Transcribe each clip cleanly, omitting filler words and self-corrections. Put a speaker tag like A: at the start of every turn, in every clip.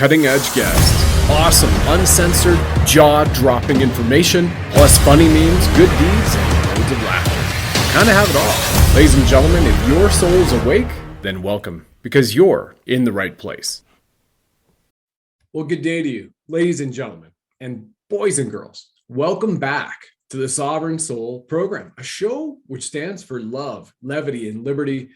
A: cutting edge guests, awesome, uncensored, jaw-dropping information, plus funny memes, good deeds, and loads of laughter. Kind of have it all. Ladies and gentlemen, if your soul's awake, then welcome, because you're in the right place. Well, good day to you, ladies and gentlemen, and boys and girls. Welcome back to the Sovereign Soul Program, a show which stands for love, levity, and liberty,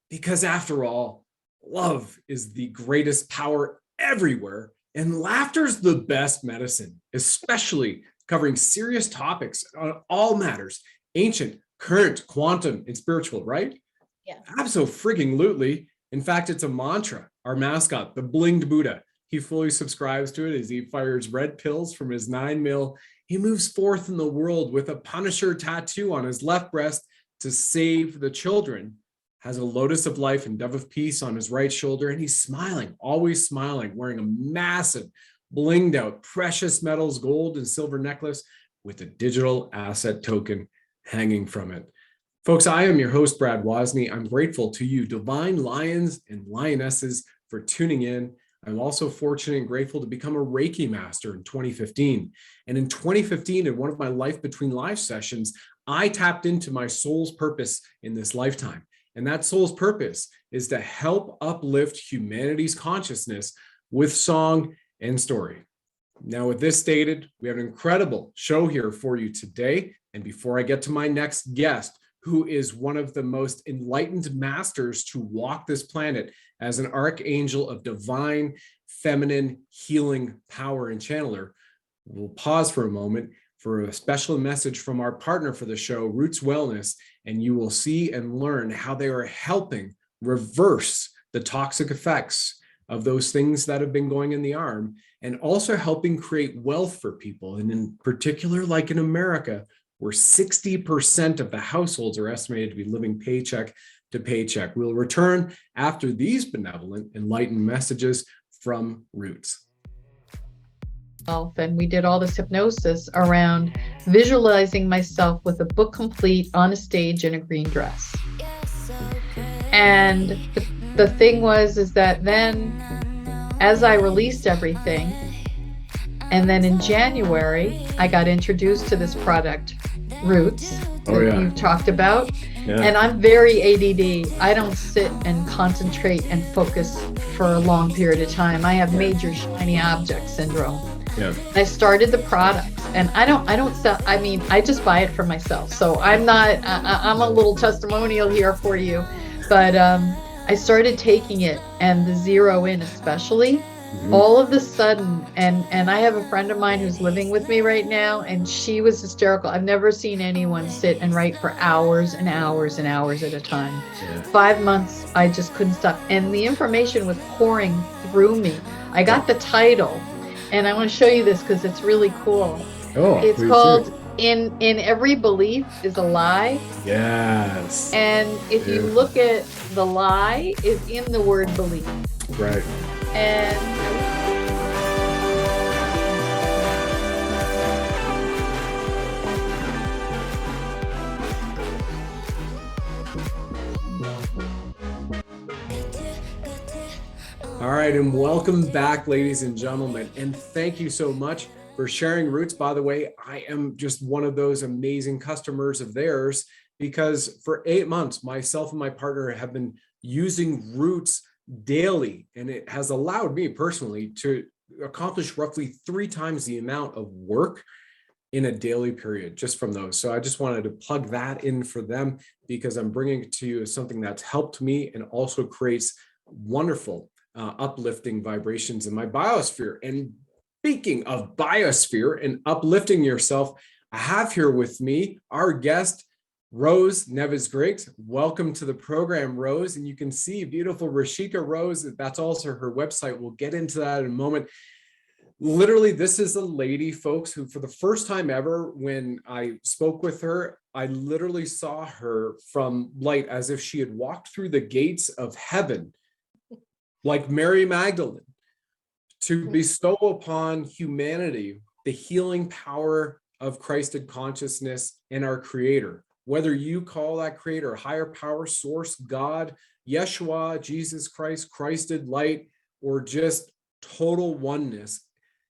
A: because after all, love is the greatest power everywhere, and laughter's the best medicine, especially covering serious topics on all matters, ancient, current, quantum, and spiritual, right?
B: Yeah.
A: Abso-frigging-lutely. In fact, it's a mantra. Our mascot, the Blinged Buddha, he fully subscribes to it as he fires red pills from his 9mm. He moves forth in the world with a Punisher tattoo on his left breast to save the children, has a lotus of life and dove of peace on his right shoulder, and he's smiling, always smiling, wearing a massive, blinged out, precious metals, gold and silver necklace with a digital asset token hanging from it. Folks, I am your host, Brad Wozni. I'm grateful to you, divine lions and lionesses, for tuning in. I'm also fortunate and grateful to become a Reiki master in 2015. And in 2015, in one of my Life Between Lives sessions, I tapped into my soul's purpose in this lifetime. And that soul's purpose is to help uplift humanity's consciousness with song and story. Now, with this stated, we have an incredible show here for you today. And before I get to my next guest, who is one of the most enlightened masters to walk this planet as an archangel of divine, feminine, healing power and channeler, we'll pause for a moment for a special message from our partner for the show, Roots Wellness, and you will see and learn how they are helping reverse the toxic effects of those things that have been going in the arm, and also helping create wealth for people. And in particular, like in America, where 60% of the households are estimated to be living paycheck to paycheck. We'll return after these benevolent, enlightened messages from Roots.
B: And we did all this hypnosis around visualizing myself with a book complete on a stage in a green dress. And the thing is that then as I released everything, and then in January, I got introduced to this product, Roots, that you've talked about. Yeah. And I'm very ADD. I don't sit and concentrate and focus for a long period of time. I have major shiny object syndrome. Yeah. I started the product, and I sell. I mean, I just buy it for myself. So I'm not. I'm a little testimonial here for you, but I started taking it, and the zero in especially. All of a sudden, and I have a friend of mine who's living with me right now, and she was hysterical. I've never seen anyone sit and write for hours and hours and hours at a time. Yeah. 5 months, I just couldn't stop. And the information was pouring through me. I got the title, and I want to show you this because it's really cool. Oh, it's called In Every Belief is a Lie.
A: Yes.
B: And if you look at the lie, is in the word belief.
A: Right.
B: And
A: all right, and welcome back, ladies and gentlemen, and thank you so much for sharing Roots. By the way, I am just one of those amazing customers of theirs, because for 8 months, myself and my partner have been using Roots daily, and it has allowed me personally to accomplish roughly 3 times the amount of work in a daily period just from those. So I just wanted to plug that in for them, because I'm bringing it to you as something that's helped me and also creates wonderful uplifting vibrations in my biosphere. And speaking of biosphere and uplifting yourself, I have here with me our guest, Rose Neves-Griggs. Welcome to the program, Rose. And you can see beautiful Rashika Rose. That's also her website. We'll get into that in a moment. Literally, this is a lady, folks, who for the first time ever, when I spoke with her, I literally saw her from light as if she had walked through the gates of heaven, like Mary Magdalene, to bestow upon humanity the healing power of Christed consciousness and our Creator. Whether you call that Creator, higher power, source, God, Yeshua, Jesus Christ, Christed light, or just total oneness.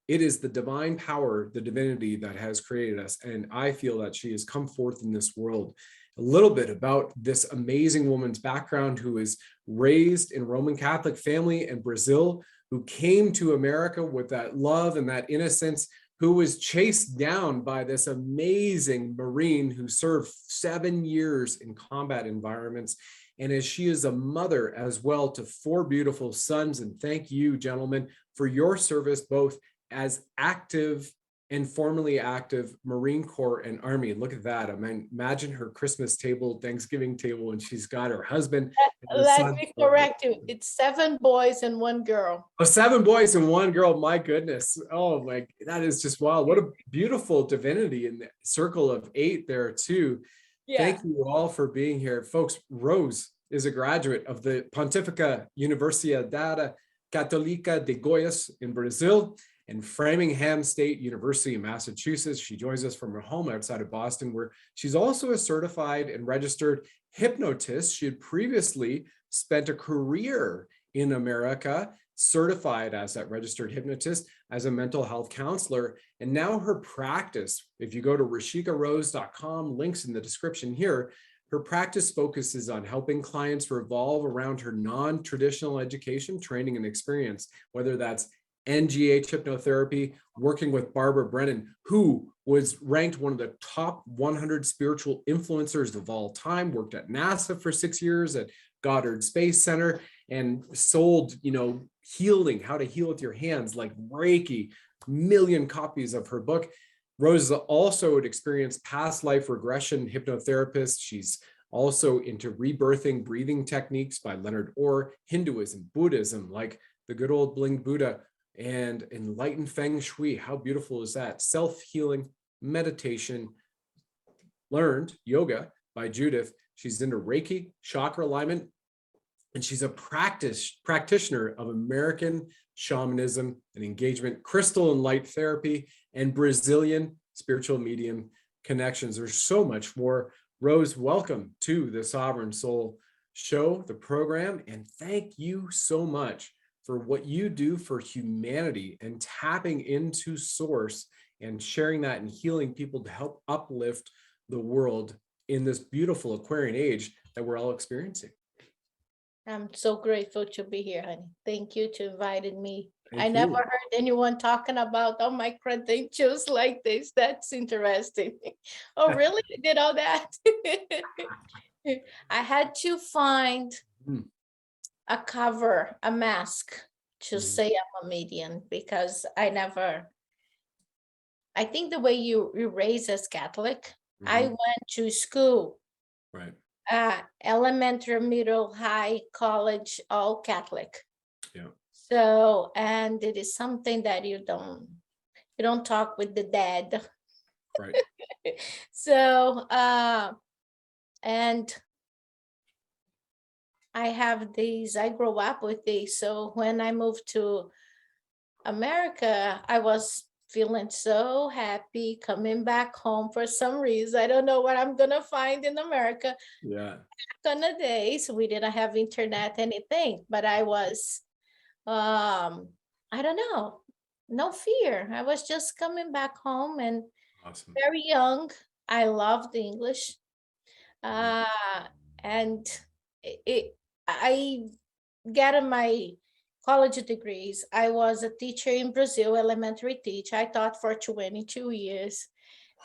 A: It is the divine power, the divinity that has created us. And I feel that she has come forth in this world. A little bit about this amazing woman's background, who is raised in Roman Catholic family in Brazil, who came to America with that love and that innocence, who was chased down by this amazing Marine who served 7 years in combat environments. And as she is a mother as well to 4 beautiful sons. And thank you, gentlemen, for your service, both as active and formerly active Marine Corps and Army. Look at that. I mean, imagine her Christmas table, Thanksgiving table, and she's got her husband.
C: Let me correct you. It's 7 boys and 1 girl.
A: Oh, 7 boys and 1 girl. My goodness. Oh, my, that is just wild. What a beautiful divinity in the circle of 8 there too. Yeah. Thank you all for being here. Folks, Rose is a graduate of the Pontificia Universidade Católica de Goiás in Brazil and Framingham State University in Massachusetts. She joins us from her home outside of Boston, where she's also a certified and registered hypnotist. She had previously spent a career in America, certified as that registered hypnotist, as a mental health counselor. And now her practice, if you go to rashikarose.com, links in the description here, her practice focuses on helping clients revolve around her non-traditional education, training, and experience, whether that's NGH hypnotherapy, working with Barbara Brennan, who was ranked one of the top 100 spiritual influencers of all time, worked at NASA for 6 years, at Goddard Space Center, and sold, healing, how to heal with your hands, like Reiki, million copies of her book. Rose is also an experienced past life regression hypnotherapist. She's also into rebirthing breathing techniques by Leonard Orr, Hinduism, Buddhism, like the good old Blinged Buddha, and enlightened Feng Shui. How beautiful is that? Self-healing, meditation, learned yoga by Judith. She's into Reiki, chakra alignment, and she's a practitioner of American shamanism and engagement, crystal and light therapy, and Brazilian spiritual medium connections. There's so much more. Rose, welcome to the Sovereign Soul Show, the program, and thank you so much for what you do for humanity and tapping into source and sharing that and healing people to help uplift the world in this beautiful Aquarian age that we're all experiencing.
C: I'm so grateful to be here, honey. Thank you to inviting me.
A: Thank
C: I
A: you.
C: never heard anyone talking about all my credentials like this. That's interesting. Oh, really? I did all that? I had to find a cover, a mask to say I'm a medium, because I think the way you raise as Catholic, I went to school.
A: Right.
C: Elementary, middle, high, college, all Catholic.
A: Yeah.
C: So, and it is something that you don't talk with the dead.
A: Right.
C: So, and I have these, I grew up with these. So when I moved to America, I was feeling so happy coming back home for some reason. I don't know what I'm going to find in America.
A: Yeah.
C: Back on the days, we didn't have internet, anything, but I was, I don't know, no fear. I was just coming back home and
A: Awesome.
C: very young. I loved English. And I got my college degrees. I was a teacher in Brazil, elementary teacher. I taught for 22 years.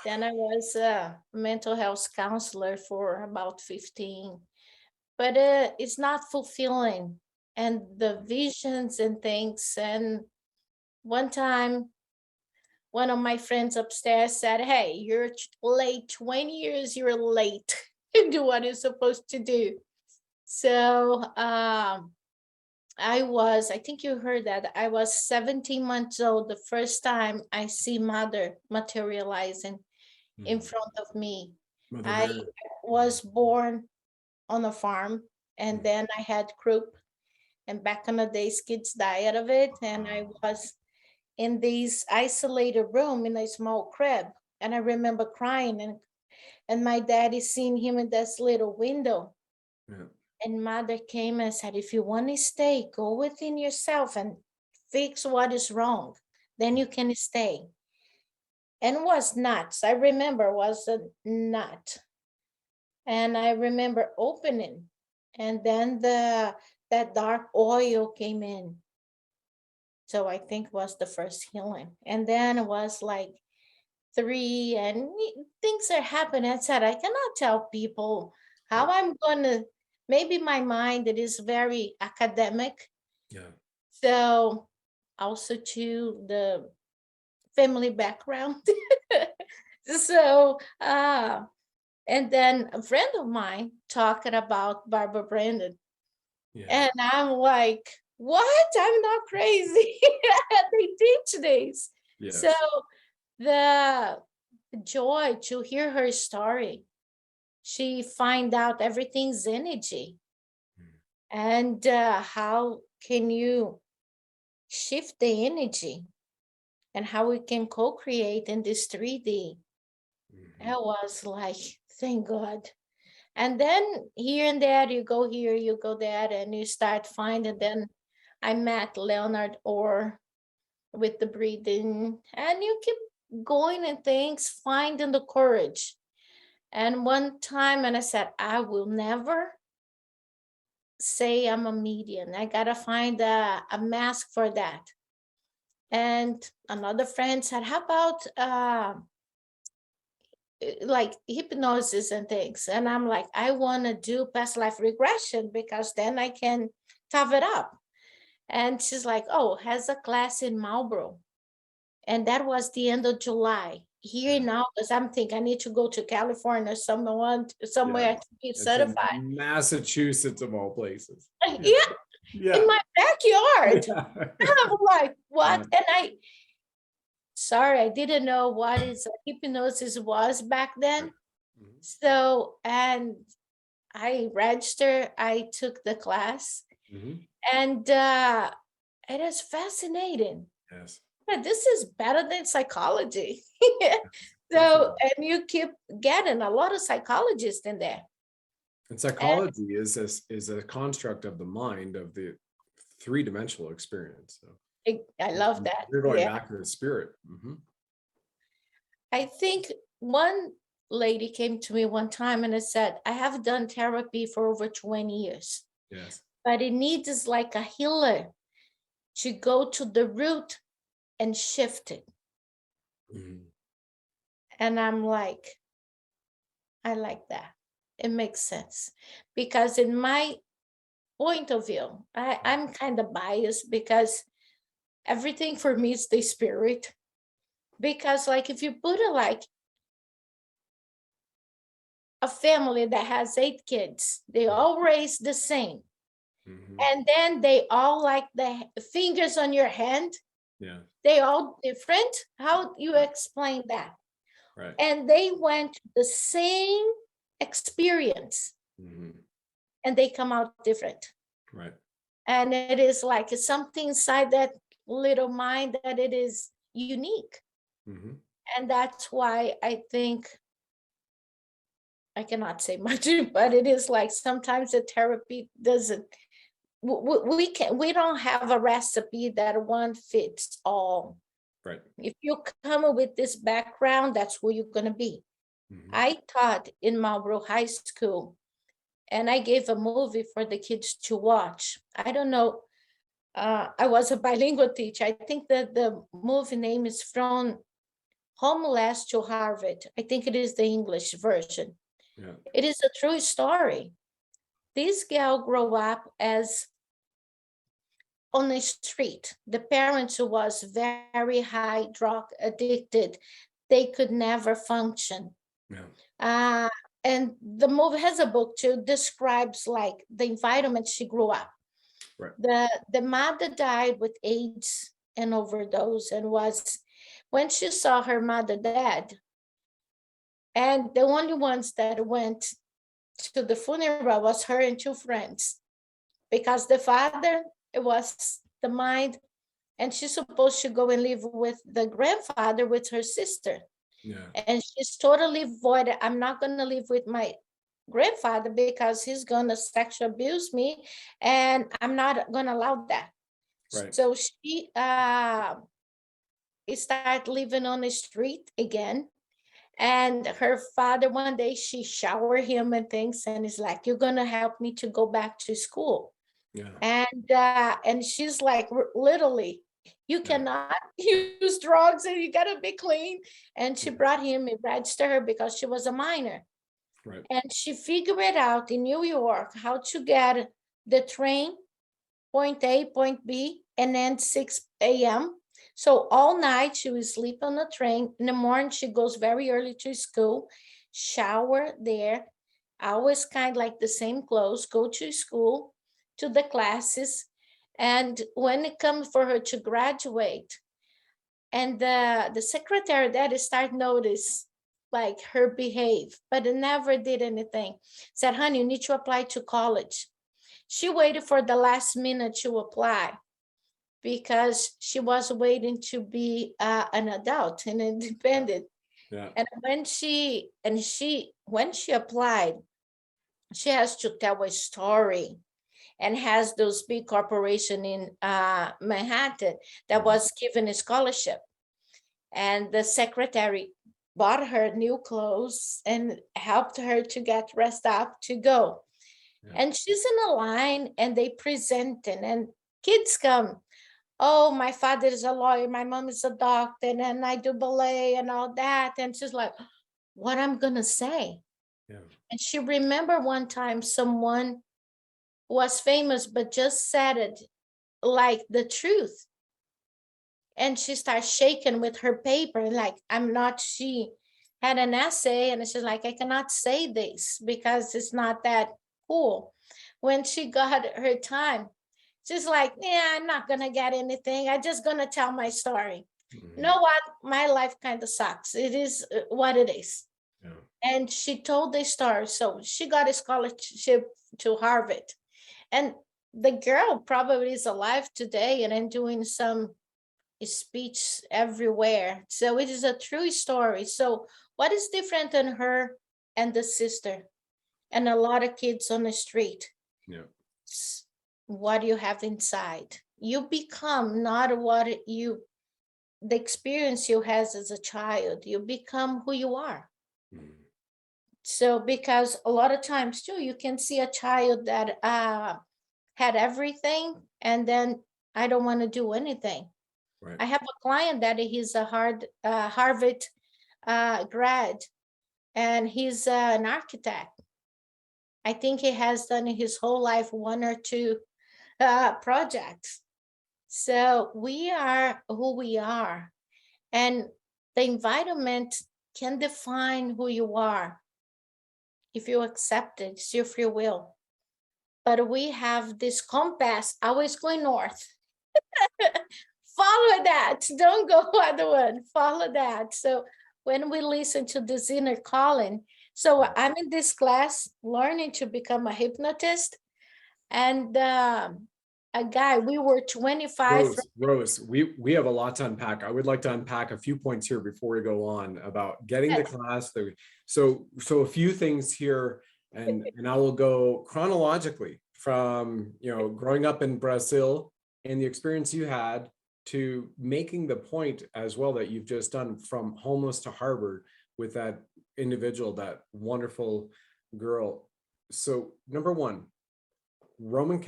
C: Then I was a mental health counselor for about 15. But it's not fulfilling. And the visions and things. And one time, one of my friends upstairs said, hey, you're late, 20 years, you're late to do what you're supposed to do. So I think you heard that, I was 17 months old the first time I see Mother materializing in front of me.
A: Mother
C: I
A: Mary.
C: was born on a farm, and then I had croup, and back in the days kids died of it, and I was in this isolated room in a small crib, and I remember crying, and my daddy seen him in this little window. Yeah. And Mother came and said, if you want to stay, go within yourself and fix what is wrong. Then you can stay. And it was nuts. I remember it was a nut. And I remember opening, and then that dark oil came in. So I think was the first healing. And then it was like 3, and things are happening. I said, I cannot tell people how I'm gonna, maybe my mind, it is very academic.
A: Yeah.
C: So also to the family background. So and then a friend of mine talking about Barbara Brandon.
A: Yeah.
C: And I'm like, what? I'm not crazy. They teach this.
A: Yes.
C: So the joy to hear her story, she find out everything's energy. And how can you shift the energy, and how we can co-create in this 3D. I was like, thank God. And then here and there, you go here, you go there, and you start finding. Then I met Leonard Orr with the breathing, and you keep going and things, finding the courage. And one time, and I said, I will never say I'm a medium. I gotta find a mask for that. And another friend said, how about like hypnosis and things? And I'm like, I want to do past life regression, because then I can cover it up. And she's like, oh, has a class in Marlboro. And that was the end of July. Here now, because I'm thinking I need to go to California, somewhere to be
A: It's
C: certified.
A: in Massachusetts of all places.
C: Yeah, in my backyard. I'm like, what?
A: Yeah.
C: And sorry, I didn't know what is hypnosis was back then. So, and I registered, I took the class, and it is fascinating.
A: Yes.
C: But this is better than psychology. So, and you keep getting a lot of psychologists in there.
A: And psychology is a construct of the mind, of the 3-dimensional experience. So
C: I love that.
A: You're going back to the spirit.
C: I think one lady came to me one time and it said, I have done therapy for over 20 years.
A: Yes.
C: But it needs like a healer to go to the root and shift it. And I'm like, I like that. It makes sense. Because in my point of view, I'm kind of biased, because everything for me is the spirit. Because like if you put it like a family that has 8 kids, they all raise the same. And then they all like the fingers on your hand. Yeah. They all different. How you explain that? Right. And they went the same experience. And they come out different. Right. And it is like something inside that little mind that it is unique. And that's why I think, I cannot say much, but it is like sometimes the therapy doesn't, we don't have a recipe that one fits all. Right. If you come up with this background, that's who you're going to be. I taught in Marlboro High School, and I gave a movie for the kids to watch. I don't know. I was a bilingual teacher. I think that the movie name is From Homeless to Harvard. I think it is the English version. Yeah. It is a true story. This girl grew up as on the street. The parents who was very high drug addicted, they could never function. Yeah. And the movie has a book too, describes like the environment she grew up. Right. The mother died with AIDS and overdose, and was, when she saw her mother dead, and the only ones that went to the funeral was her and 2 friends, because the father, it was the mind, and she's supposed to go and live with the grandfather with her sister. Yeah. And she's totally void. I'm not going to live with my grandfather because he's going to sexually abuse me, and I'm not going to allow that.
A: Right.
C: So she started living on the street again. And her father, one day she showered him and things, and he's like, "You're gonna help me to go back to school."
A: Yeah.
C: And she's like, literally, you cannot use drugs and you gotta be clean. And she brought him and registered her because she was a minor.
A: Right.
C: And she figured it out in New York how to get the train, point A, point B, and then 6 a.m. So all night she will sleep on the train. In the morning, she goes very early to school, shower there, always kind of like the same clothes, go to school, to the classes. And when it comes for her to graduate, and the secretary that start notice like her behave, but it never did anything. Said, "Honey, you need to apply to college." She waited for the last minute to apply because she was waiting to be an adult and independent.
A: Yeah.
C: And when she applied, she has to tell a story, and has those big corporation in Manhattan that was given a scholarship. And the secretary bought her new clothes and helped her to get dressed up to go.
A: Yeah.
C: And she's in a line and they presenting, and kids come. "Oh, my father is a lawyer, my mom is a doctor, and I do ballet and all that." And she's like, "What I'm gonna say?"
A: Yeah.
C: And she remember one time someone was famous but just said it like the truth. And she starts shaking with her paper, like, I'm not, she had an essay and she's like, "I cannot say this because it's not that cool." When she got her time, she's like, "Yeah, I'm not gonna get anything. I'm just gonna tell my story. You know what? My life kind of sucks. It is what it is."
A: Yeah.
C: And she told the story. So she got a scholarship to Harvard. And the girl probably is alive today and then doing some speech everywhere. So it is a true story. So what is different than her and the sister and a lot of kids on the street?
A: Yeah.
C: What you have inside. You become not what you, the experience you has as a child. You become who you are. So because a lot of times too, you can see a child that had everything, and then I don't want to do anything.
A: Right.
C: I have a client that he's a Harvard grad, and he's an architect. I think he has done in his whole life one or two projects. So we are who we are, and the environment can define who you are. If you accept it, it's your free will. But we have this compass always going north. Follow that. Don't go other one. Follow that. So when we listen to this inner calling, so I'm in this class learning to become a hypnotist, and a guy, we were 25.
A: Rose, we have a lot to unpack. I would like to unpack a few points here before we go on about getting the class. So a few things here, and I will go chronologically from, growing up in Brazil and the experience you had to making the point as well that you've just done from homeless to Harvard with that individual, that wonderful girl. So number one, Roman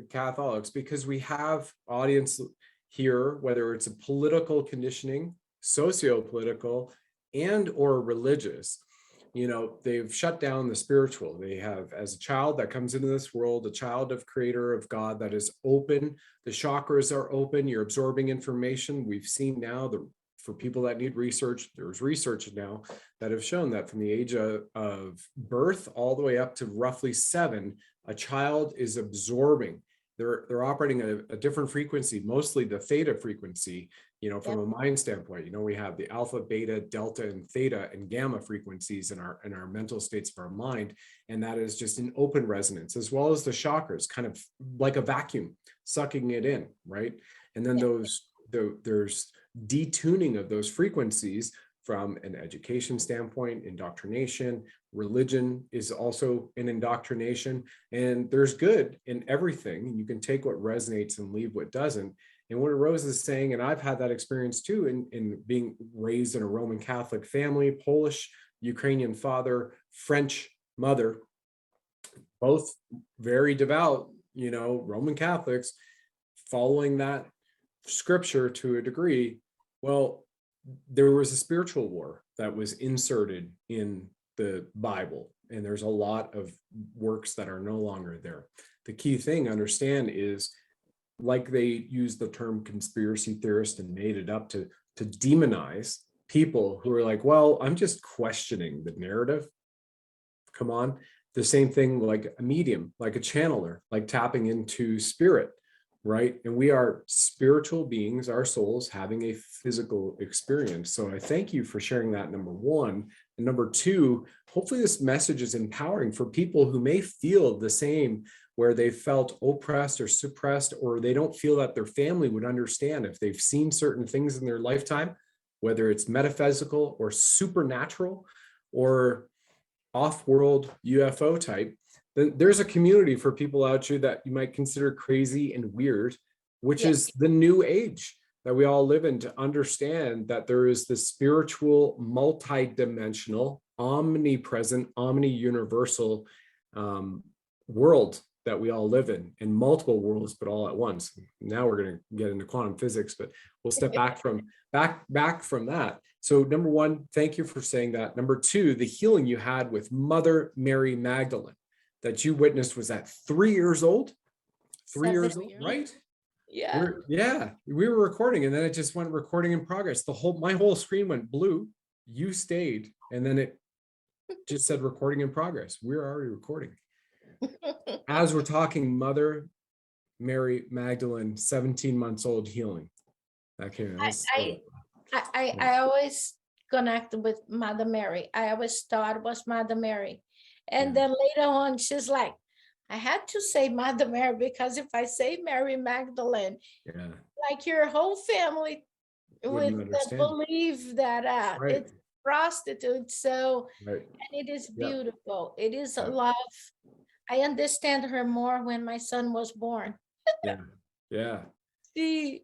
A: Catholics, because we have audience here, whether it's a political conditioning, socio-political, and or religious, they've shut down the spiritual. They have, as a child that comes into this world, a child of creator of God that is open. The chakras are open. You're absorbing information. We've seen now for people that need research, there's research now that have shown that from the age of birth all the way up to roughly 7, a child is absorbing. They're operating a different frequency, mostly the theta frequency, from a mind standpoint. We have the alpha, beta, delta, and theta and gamma frequencies in our mental states of our mind. And that is just an open resonance, as well as the chakras, kind of like a vacuum, sucking it in, right? And then there's detuning of those frequencies from an education standpoint, indoctrination. Religion is also an indoctrination, and there's good in everything. You can take what resonates and leave what doesn't. And what Rose is saying, and I've had that experience too, in being raised in a Roman Catholic family, Polish, Ukrainian father, French mother, both very devout, Roman Catholics, following that scripture to a degree. Well, there was a spiritual war that was inserted in the Bible, and there's a lot of works that are no longer there. The key thing to understand is, like they used the term conspiracy theorist and made it up to demonize people who are like, well, I'm just questioning the narrative. Come on. The same thing like a medium, like a channeler, like tapping into spirit, right? And we are spiritual beings, our souls having a physical experience. So I thank you for sharing that, number one. And number two, hopefully this message is empowering for people who may feel the same, where they felt oppressed or suppressed, or they don't feel that their family would understand if they've seen certain things in their lifetime, whether it's metaphysical or supernatural or off-world UFO type. Then there's a community for people out there that you might consider crazy and weird, which is the new age that we all live in, to understand that there is this spiritual, multi-dimensional, omnipresent, omni-universal world that we all live in multiple worlds, but all at once. Now we're going to get into quantum physics, but we'll step back from that. So number one, thank you for saying that. Number two, the healing you had with Mother Mary Magdalene that you witnessed was at 3 years old. 3 years old, right?
B: Yeah.
A: We were recording, and then it just went recording in progress. My whole screen went blue. You stayed, and then it just said recording in progress. We're already recording. As we're talking, Mother Mary Magdalene, 17 months old, healing. That came out.
C: I always connect with Mother Mary. I always thought it was Mother Mary. And then later on, she's like, I had to say Mother Mary, because if I say Mary Magdalene, like your whole family would believe that it's prostitute. So, and it is beautiful. It is a love. I understand her more when my son was born. She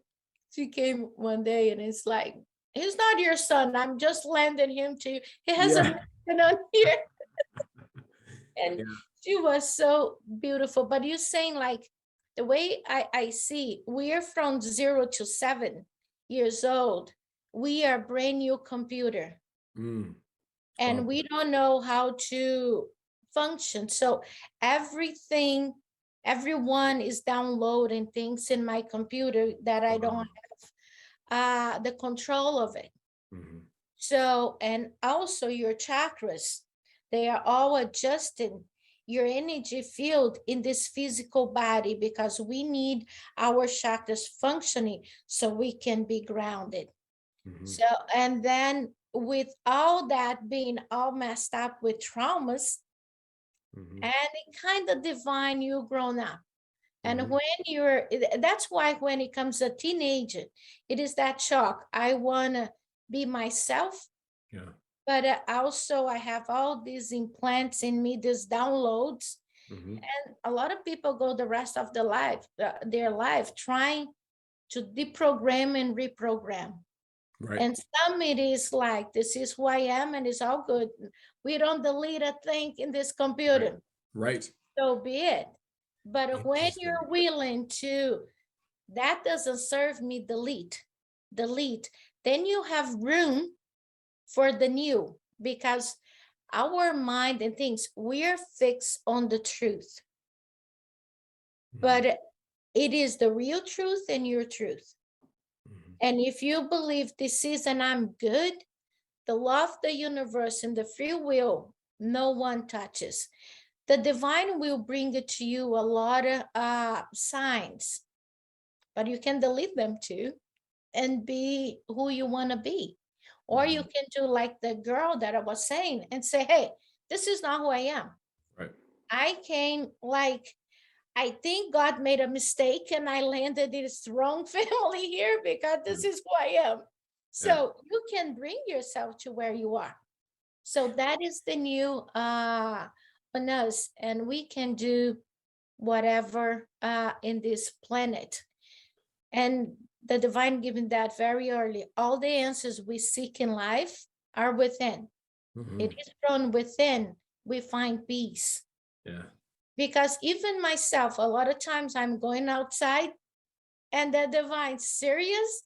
C: came one day and it's like, he's not your son. I'm just lending him to you. He has a man on here. And she was so beautiful. But you're saying, like, the way I see, we're from 0 to 7 years old. We are brand new computer. And we don't know how to function. So everyone is downloading things in my computer that I don't have the control of it. So, and also your chakras, they are all adjusting your energy field in this physical body, because we need our chakras functioning so we can be grounded. So, and then with all that being all messed up with traumas, and it kind of divine you grown up. And when that's why when it comes a teenager, it is that shock. I want to be myself. But also I have all these implants in me, these downloads. And a lot of people go the rest of their life trying to deprogram and reprogram. And some it is like, this is who I am and it's all good. We don't delete a thing in this computer. So be it. But when you're willing to, that doesn't serve me, delete, then you have room for the new, because our mind and things, we're fixed on the truth. But it is the real truth and your truth. And if you believe this is and I'm good, the law of the universe and the free will, no one touches. The divine will bring it to you a lot of signs, but you can delete them too and be who you want to be. Or you can do like the girl that I was saying and say, hey, this is not who I am. I came like, I think God made a mistake and I landed in this wrong family here, because this is who I am. So you can bring yourself to where you are. So that is the new on us, and we can do whatever in this planet. And the divine giving that very early. All the answers we seek in life are within. It is from within we find peace.
A: Yeah.
C: Because even myself, a lot of times I'm going outside and the divine serious,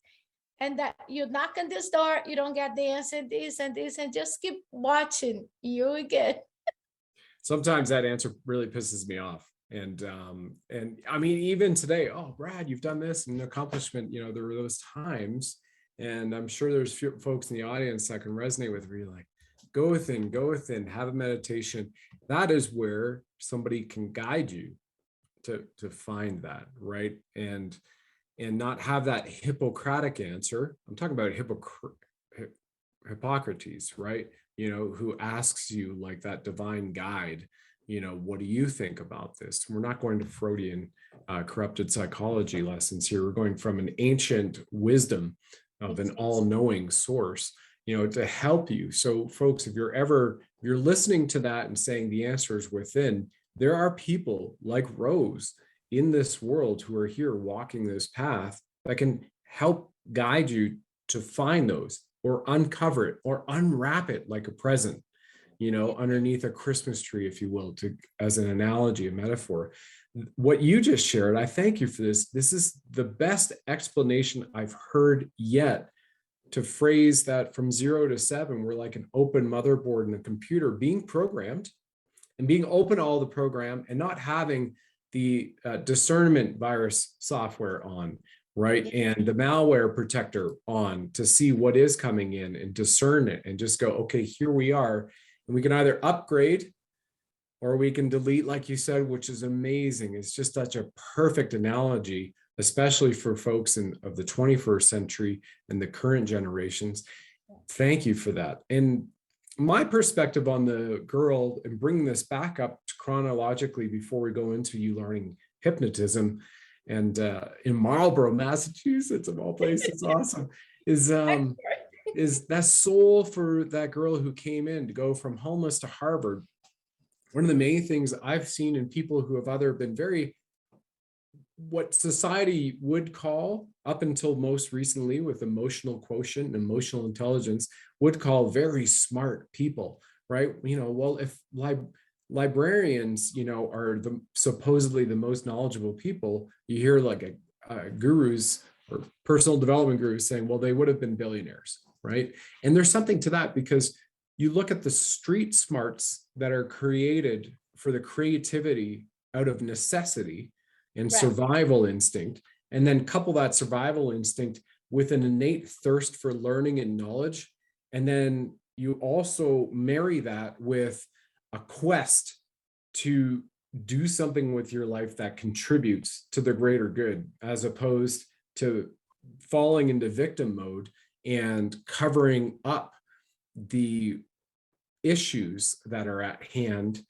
C: and that you knock on this door, you don't get the answer, this and this, and just keep watching. You get.
A: Sometimes that answer really pisses me off. And I mean, even today, oh, Brad, you've done this and accomplishment, you know, there were those times, and I'm sure there's few folks in the audience that can resonate with where you're like, go within, have a meditation. That is where somebody can guide you to find that, right? And not have that Hippocratic answer. I'm talking about Hippocrates, right? You know, who asks you like that divine guide, you know, what do you think about this? We're not going to Freudian corrupted psychology lessons here. We're going from an ancient wisdom of an all-knowing source, you know, to help you. So folks, if you're listening to that and saying the answer is within, there are people like Rose in this world who are here walking this path that can help guide you to find those, or uncover it, or unwrap it like a present, you know, underneath a Christmas tree, if you will, to as an analogy, a metaphor. What you just shared, I thank you for this. This is the best explanation I've heard yet to phrase that from 0 to 7, we're like an open motherboard in a computer being programmed, and being open to all the program and not having the discernment virus software on, right? And the malware protector on to see what is coming in and discern it and just go, okay, here we are. And we can either upgrade or we can delete, like you said, which is amazing. It's just such a perfect analogy, especially for folks of the 21st century and the current generations. Thank you for that. And my perspective on the girl, and bringing this back up chronologically before we go into you learning hypnotism, and in Marlborough, Massachusetts, of all places, awesome, is that soul for that girl who came in to go from homeless to Harvard. One of the main things I've seen in people who have either been very, what society would call, up until most recently with emotional quotient and emotional intelligence, would call very smart people, right? You know, well, if librarians, you know, are supposedly the most knowledgeable people, you hear like a gurus or personal development gurus saying, well, they would have been billionaires, right? And there's something to that, because you look at the street smarts that are created for the creativity out of necessity and survival instinct, and then couple that survival instinct with an innate thirst for learning and knowledge. And then you also marry that with a quest to do something with your life that contributes to the greater good, as opposed to falling into victim mode and covering up the issues that are at hand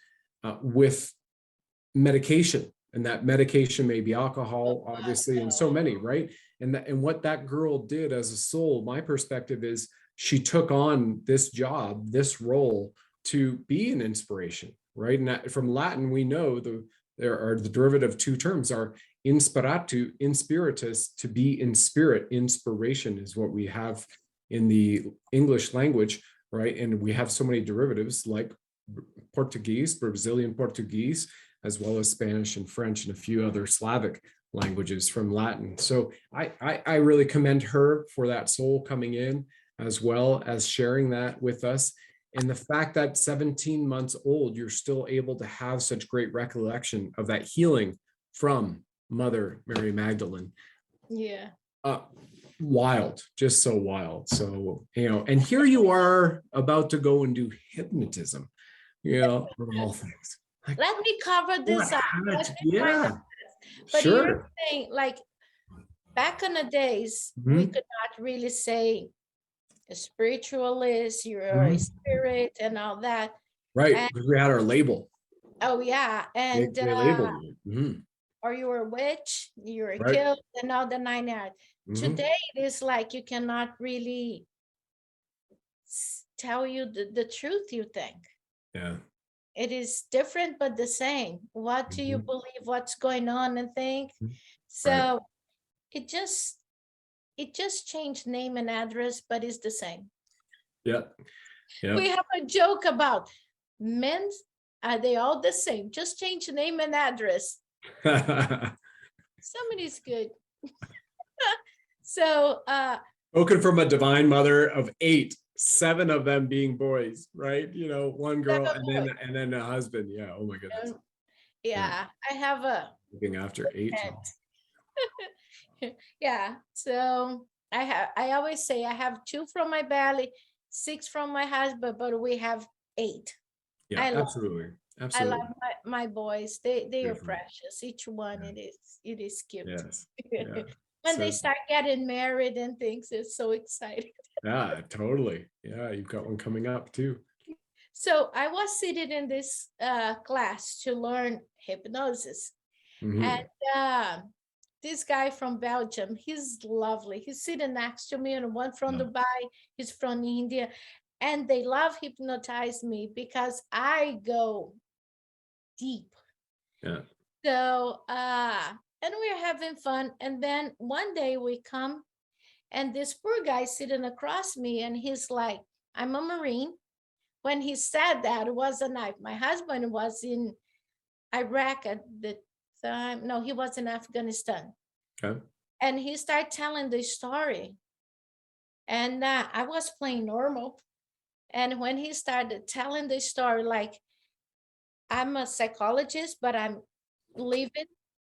A: with medication. And that medication may be alcohol, obviously, and so many, right? And what that girl did as a soul, my perspective is she took on this job, this role, to be an inspiration, right? And that, from Latin, we know the derivative two terms are inspiratu, inspiritus, to be in spirit. Inspiration is what we have in the English language, right? And we have so many derivatives like Portuguese, Brazilian Portuguese, as well as Spanish and French and a few other Slavic languages from Latin. So I really commend her for that soul coming in, as well as sharing that with us. And the fact that 17 months old, you're still able to have such great recollection of that healing from Mother Mary Magdalene.
C: Yeah.
A: Wild, just so wild. So, you know, and here you are about to go and do hypnotism, you know, of all things. Like,
C: let me cover this up.
A: Yeah,
C: but
A: sure.
C: You're saying, like, back in the days, we could not really say a spiritualist, you're a spirit and all that.
A: Right, because we had our label.
C: Oh yeah, and
A: they labeled it.
C: Or you were a witch, you were
A: Right.
C: killed, and all the 9 yards. Today it is like you cannot really tell you the truth you think.
A: Yeah.
C: It is different but the same. What do you believe, what's going on and think? So it just it just changed name and address, but it's the same.
A: Yeah. Yeah.
C: We have a joke about men's, are they all the same? Just change name and address. Somebody's good. So
A: Spoken from a divine mother of 8, 7 of them being boys, right? You know, one girl and then a husband. Yeah. Oh my goodness.
C: yeah, I have a
A: Looking after 8.
C: yeah. So I always say I have 2 from my belly, 6 from my husband, but we have 8.
A: Yeah, absolutely.
C: I love my boys. They are
A: Definitely.
C: precious. Each one,
A: Yeah.
C: it is cute.
A: Yes. Yeah.
C: When they start getting married and things, it's so exciting.
A: Yeah, totally. Yeah, you've got one coming up too.
C: So I was sitting in this class to learn hypnosis. And this guy from Belgium, he's lovely. He's sitting next to me, and one from Dubai, he's from India. And they love hypnotize me because I go deep.
A: Yeah.
C: So and we're having fun. And then one day we come, and this poor guy sitting across me, and he's like, I'm a Marine. When he said that, it was a knife. My husband was in Iraq at the time. No, he was in Afghanistan.
A: Okay.
C: And he started telling the story. And I was playing normal. And when he started telling the story, like, I'm a psychologist, but I'm leaving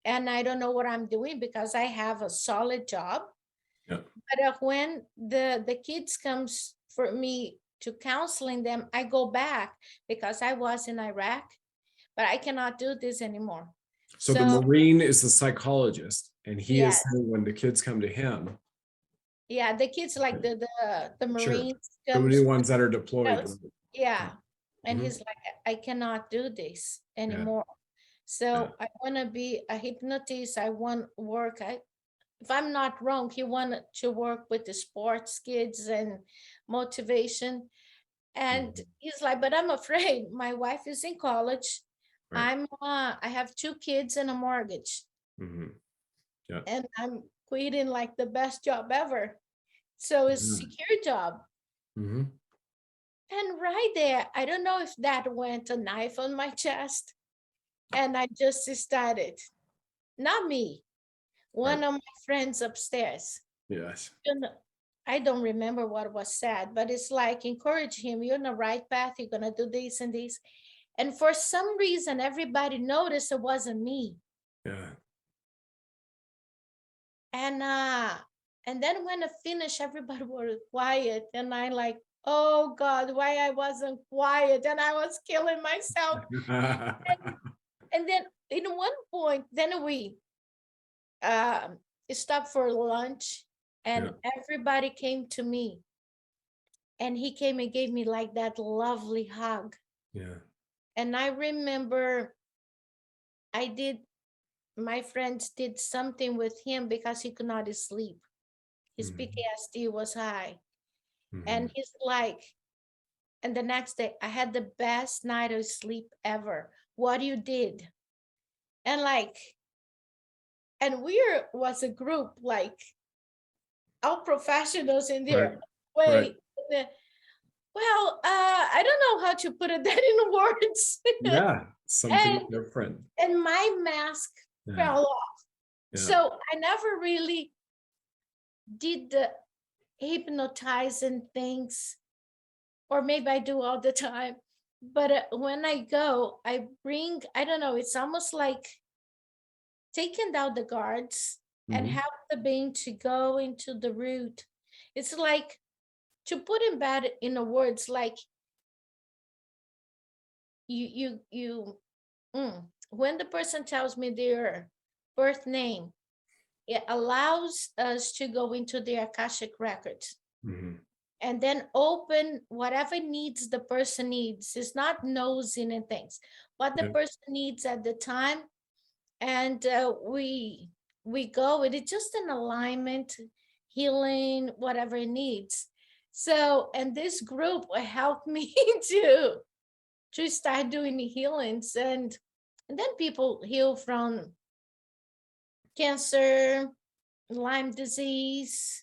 C: and I don't know what I'm doing because I have a solid job.
A: Yeah.
C: But when the kids comes for me to counseling them, I go back because I was in Iraq, but I cannot do this anymore.
A: So the Marine is the psychologist, and he is saying when the kids come to him.
C: Yeah, the kids like the Marines.
A: Sure. The new ones that are deployed.
C: Yeah. And he's like, I cannot do this anymore. So I want to be a hypnotist. I want work. If I'm not wrong, he wanted to work with the sports kids and motivation. And he's like, but I'm afraid. My wife is in college. Right. I have 2 kids and a mortgage. Yeah. And I'm quitting like the best job ever. So it's a secure job. And right there, I don't know if that went a knife on my chest. And I just started, not me, one of my friends upstairs.
A: Yes.
C: I don't remember what was said, but it's like, encourage him. You're on the right path. You're going to do this and this. And for some reason, everybody noticed it wasn't me.
A: Yeah.
C: And then when I finished, everybody was quiet. And I like, oh God, why I wasn't quiet? And I was killing myself. and then in one point, then we stopped for lunch, and everybody came to me. And he came and gave me like that lovely hug. Yeah. And I remember my friends did something with him because he could not sleep. His PTSD was high. And he's like, and the next day, I had the best night of sleep ever. What you did? And like, and we was a group, like, all professionals in their way. Right. Well, I don't know how to put it that in words.
A: Yeah, something different.
C: And my mask fell off. Yeah. So I never really did the hypnotizing things, or maybe I do all the time. But when I go, I bring, I don't know, it's almost like taking down the guards and help the being to go into the root. It's like, to put in bad in the words, like when the person tells me their birth name, it allows us to go into their Akashic records and then open whatever needs the person needs. It's not nosing and things, what the person needs at the time. And we go with it, just an alignment, healing, whatever it needs. So, and this group helped me to start doing the healings, and then people heal from cancer, Lyme disease,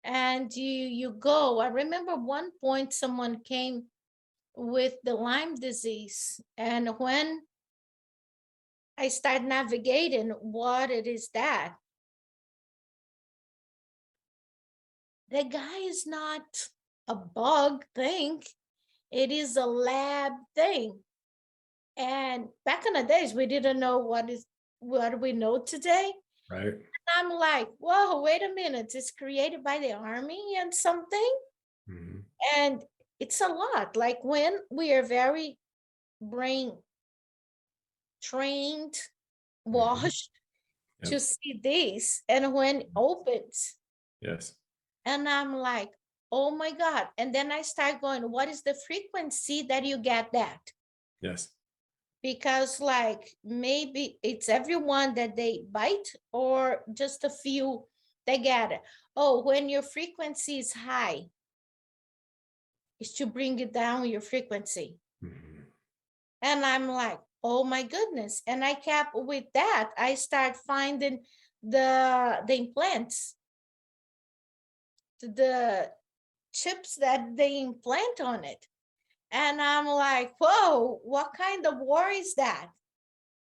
C: and you go. I remember one point someone came with the Lyme disease, and when I start navigating what it is that, the guy is not a bug thing, it is a lab thing. And back in the days, we didn't know what we know today.
A: Right.
C: I'm like, whoa, wait a minute, it's created by the army and something.
A: Mhm.
C: And it's a lot. Like when we are very brain trained, washed
A: Yep.
C: to see this, and when it opens,
A: Yes.
C: and I'm like, oh my God. And then I start going, what is the frequency that you get that?
A: Yes.
C: Because like maybe it's everyone that they bite or just a few that get it. Oh, when your frequency is high, is to bring it down your frequency.
A: Mhm.
C: And I'm like, oh my goodness. And I kept with that. I start finding the implants, the chips that they implant on it. And I'm like, whoa, what kind of war is that?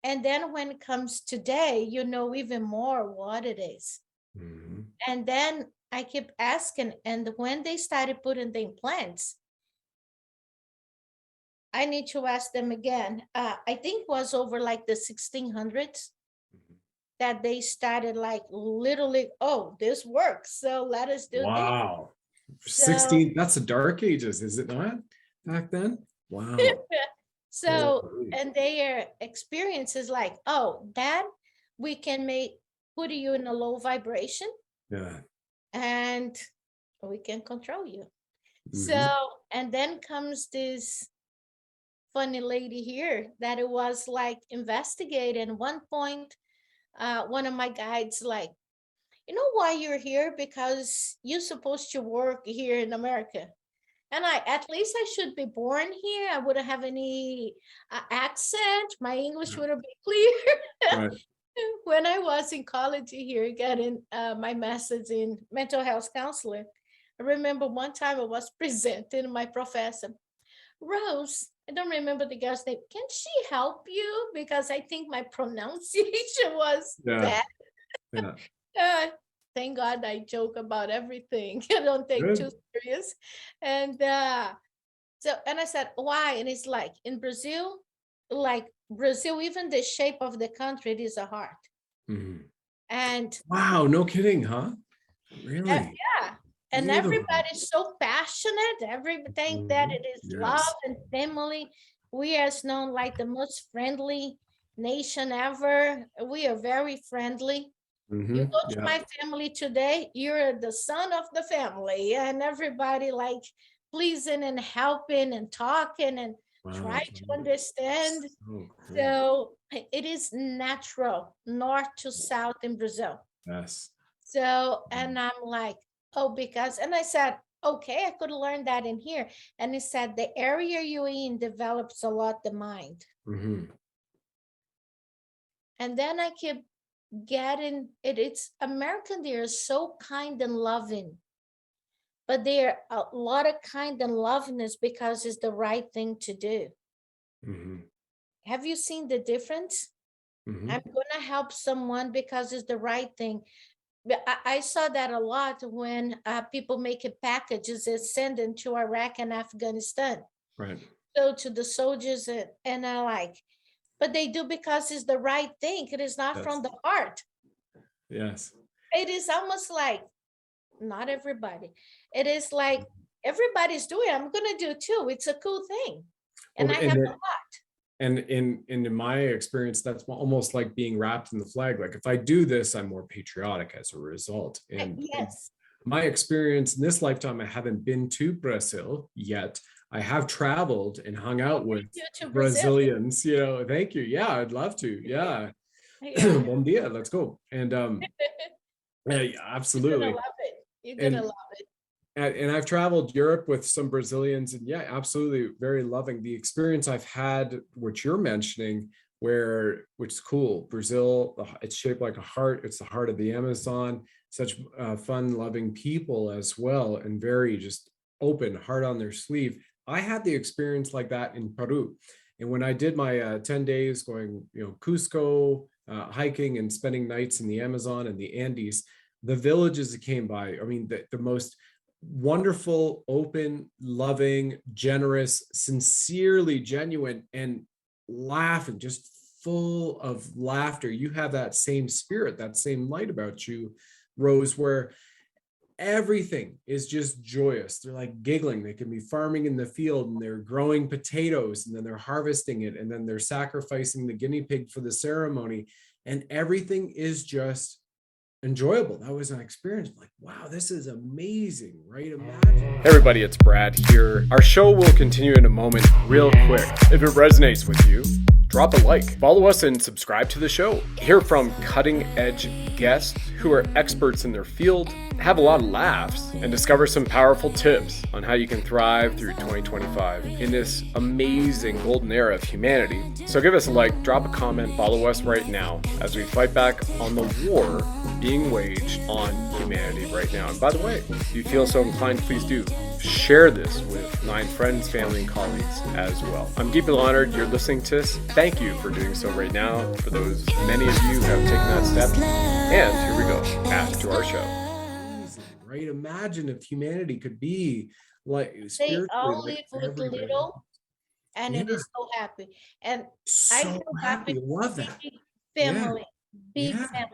C: And then when it comes today, you know even more what it is.
A: Mhm.
C: And then I keep asking, and when they started putting the implants, I need to ask them again. I think was over like the 1600s that they started like literally, oh, this works, so let us do this.
A: Wow.
C: So
A: 16, that's the dark ages, is it not? Back then? Wow.
C: so
A: Holy.
C: and their experience is like, oh, that we can put you in a low vibration
A: Yeah.
C: and we can control you. So,
A: Mhm.
C: and then comes this funny lady here that it was like investigating. One point, one of my guides like, you know why you're here? Because you're supposed to work here in America. And at least I should be born here. I wouldn't have any accent. My English
A: Yeah.
C: wouldn't be clear.
A: Right.
C: When I was in college here, getting my master's in mental health counseling, I remember one time I was presenting my professor, Rose. I don't remember the girl's name. Can she help you? Because I think my pronunciation was
A: Yeah.
C: bad.
A: Yeah.
C: Uh, thank God I joke about everything. I don't take too
A: Good.
C: serious. And and I said, why? And it's like in Brazil, even the shape of the country, it is a heart.
A: Mhm.
C: And
A: Wow, no kidding, huh? Really?
C: yeah, and
A: Beautiful.
C: everybody's so passionate. Everything that
A: Mhm.
C: it is love
A: Yes.
C: and family. We are known like the most friendly nation ever. We are very friendly. You
A: Mhm.
C: go to
A: Yeah.
C: my family today, you're the son of the family, and everybody like pleasing and helping and talking and try
A: Wow.
C: to understand.
A: So cool.
C: So it is natural, north to south in Brazil.
A: Yes.
C: So, and I'm like, oh, because, and I said, okay, I could learn that in here. And he said, the area you're in develops a lot the mind.
A: Mhm.
C: And then I keep getting it. It's American, they are so kind and loving, but they're a lot of kind and lovingness because it's the right thing to do.
A: Mhm.
C: Have you seen the difference? I'm
A: Mhm.
C: going to help someone because it's the right thing. But I saw that a lot when people making packages and sending to Iraq and Afghanistan.
A: Right.
C: So to the soldiers, and I like, but they do because it's the right thing. It is not
A: Yes.
C: from the heart.
A: Yes.
C: It is almost like not everybody. It is like everybody's doing it. I'm gonna do it too. It's a cool thing. And
A: Well,
C: I have a lot.
A: and in my experience, that's almost like being wrapped in the flag. Like if I do this, I'm more patriotic as a result. And
C: Yes.
A: my experience in this lifetime, I haven't been to Brazil yet. I have traveled and hung out with
C: You to Brazil.
A: Brazilians, thank you. Yeah, I'd love to. Yeah.
C: Yeah.
A: Bom dia, let's go. And yeah,
C: You're gonna
A: absolutely.
C: love it. You're gonna
A: And
C: love it.
A: and I've traveled Europe with some Brazilians, and yeah, absolutely very loving. The experience I've had, which you're mentioning, which is cool. Brazil, it's shaped like a heart. It's the heart of the Amazon. such fun loving people as well, and very just open, heart on their sleeve. I had the experience like that in Peru. And when I did my 10 days going, Cusco, hiking and spending nights in the Amazon and the Andes, the villages that came by, I mean, the most wonderful, open, loving, generous, sincerely genuine, and laughing, just full of laughter. You have that same spirit, that same light about you, Rose, where everything is just joyous. They're like giggling. They can be farming in the field and they're growing potatoes and then they're harvesting it and then they're sacrificing the guinea pig for the ceremony, and everything is just enjoyable. That was an experience like, wow, this is amazing, right? Imagine. Hey everybody, it's Brad here. Our show will continue in a moment, real quick. If it resonates with you, drop a like, follow us, and subscribe to the show. Hear from cutting edge guests who are experts in their field, have a lot of laughs, and discover some powerful tips on how you can thrive through 2025 in this amazing golden era of humanity. So give us a like, drop a comment, follow us right now as we fight back on the war being waged on humanity right now. And by the way, if you feel so inclined, please do share this with 9 friends, family, and colleagues as well. I'm deeply honored you're listening to this. Thank you for doing so right now, for those many of you who have taken that step. And here we go, back to our show. Right? Imagine if humanity could be like
C: They all
A: spiritually
C: live
A: like
C: with
A: everybody.
C: little, and it
A: Yeah,
C: is so happy. And I
A: so
C: grew up
A: happy.
C: in
A: Love
C: a
A: that.
C: big
A: Yeah,
C: family, big
A: yeah,
C: family.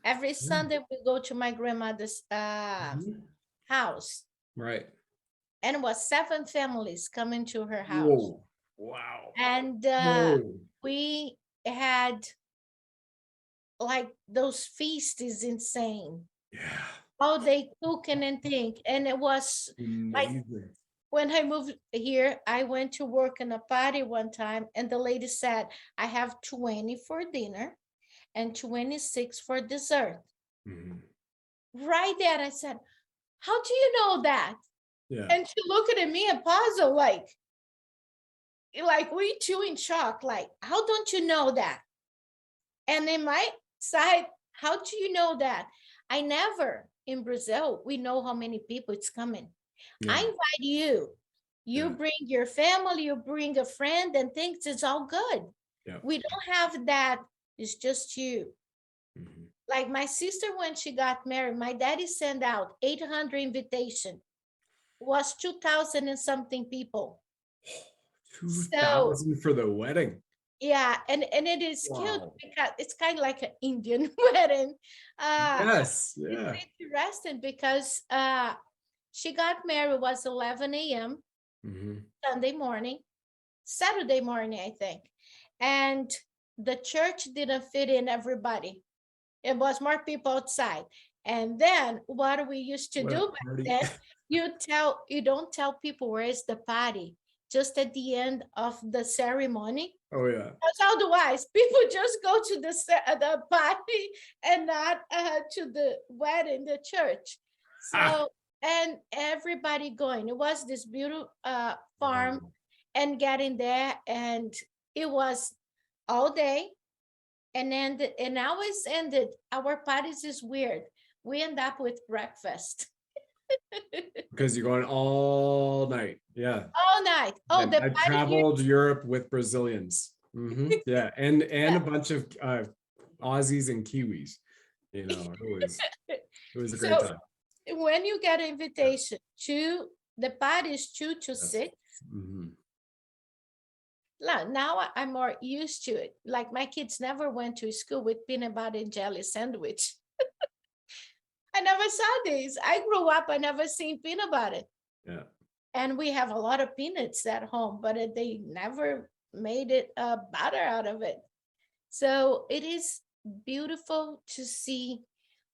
C: Every Sunday we go to my grandmother's
A: mhm.
C: house,
A: Right.
C: and it was 7 families coming to her house.
A: Whoa. Wow.
C: And
A: Whoa.
C: we had like those feasts is insane.
A: Yeah.
C: How they cooking and think. And it was like
A: Amazing.
C: when I moved here, I went to work in a party one time, and the lady said, I have 20 for dinner and 26 for dessert.
A: Mhm.
C: Right there, I said, how do you know that?
A: Yeah.
C: And she looked at me and puzzled, like we two in shock, like, how don't you know that? And in my side, how do you know that? I never, in Brazil, we know how many people it's coming. I
A: Yeah.
C: invite you. You
A: Yeah.
C: bring your family, you bring a friend, and things it's all good.
A: Yeah.
C: We don't have that. It's just you.
A: Mhm.
C: Like my sister, when she got married, my daddy sent out 800 invitation. It was 2,000 and something people. So
A: 2,000 for the wedding.
C: yeah, and it is cute
A: Wow.
C: because it's kind of like an Indian wedding.
A: Yes.
C: It's
A: Yeah.
C: interesting because she got married was 11 a.m.
A: Mhm.
C: Sunday morning, Saturday morning, I think. And the church didn't fit in everybody. It was more people outside. And then what we used to
A: What a
C: do back
A: party.
C: then, you don't tell people where is the party. Just at the end of the ceremony.
A: Oh yeah.
C: Because otherwise, people just go to the party and not to the wedding, the church.
A: Ah.
C: So, and everybody going. It was this beautiful farm,
A: Wow.
C: and getting there, and it was all day, and then and always ended. Our parties is weird. We end up with breakfast
A: Because you're going all night. Yeah.
C: all night. Oh, the
A: I
C: party here.
A: traveled Europe with Brazilians. Mhm. Yeah. And
C: Yeah.
A: a bunch of Aussies and Kiwis. It was a great
C: So
A: time.
C: when you get an invitation to the party is 2 to 6.
A: Mhm.
C: Now I'm more used to it. Like my kids never went to school with peanut butter and jelly sandwich. I never saw these. I grew up, I never seen peanut butter.
A: Yeah.
C: And we have a lot of peanuts at home, but they never made it butter out of it. So it is beautiful to see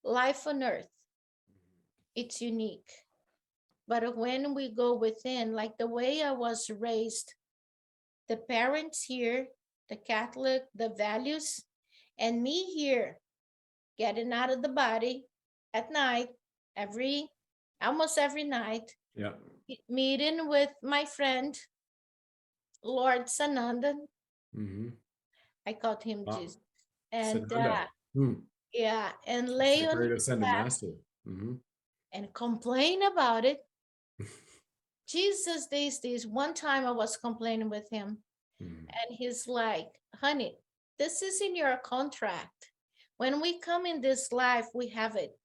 C: life on earth. It's unique. But when we go within, like the way I was raised, the parents here, the Catholic, the values, and me here, getting out of the body at night, almost every night,
A: Yeah.
C: meeting with my friend, Lord Sanandan.
A: Mhm.
C: I called him
A: Wow.
C: Jesus. And
A: Sananda. Hmm.
C: yeah, and
A: It's
C: lay
A: the
C: on
A: great
C: his
A: ascended
C: lap.
A: master. Mhm.
C: and complain about it. Jesus, this one time I was complaining with him,
A: Mhm.
C: and he's like, honey, this is in your contract. When we come in this life, we have it.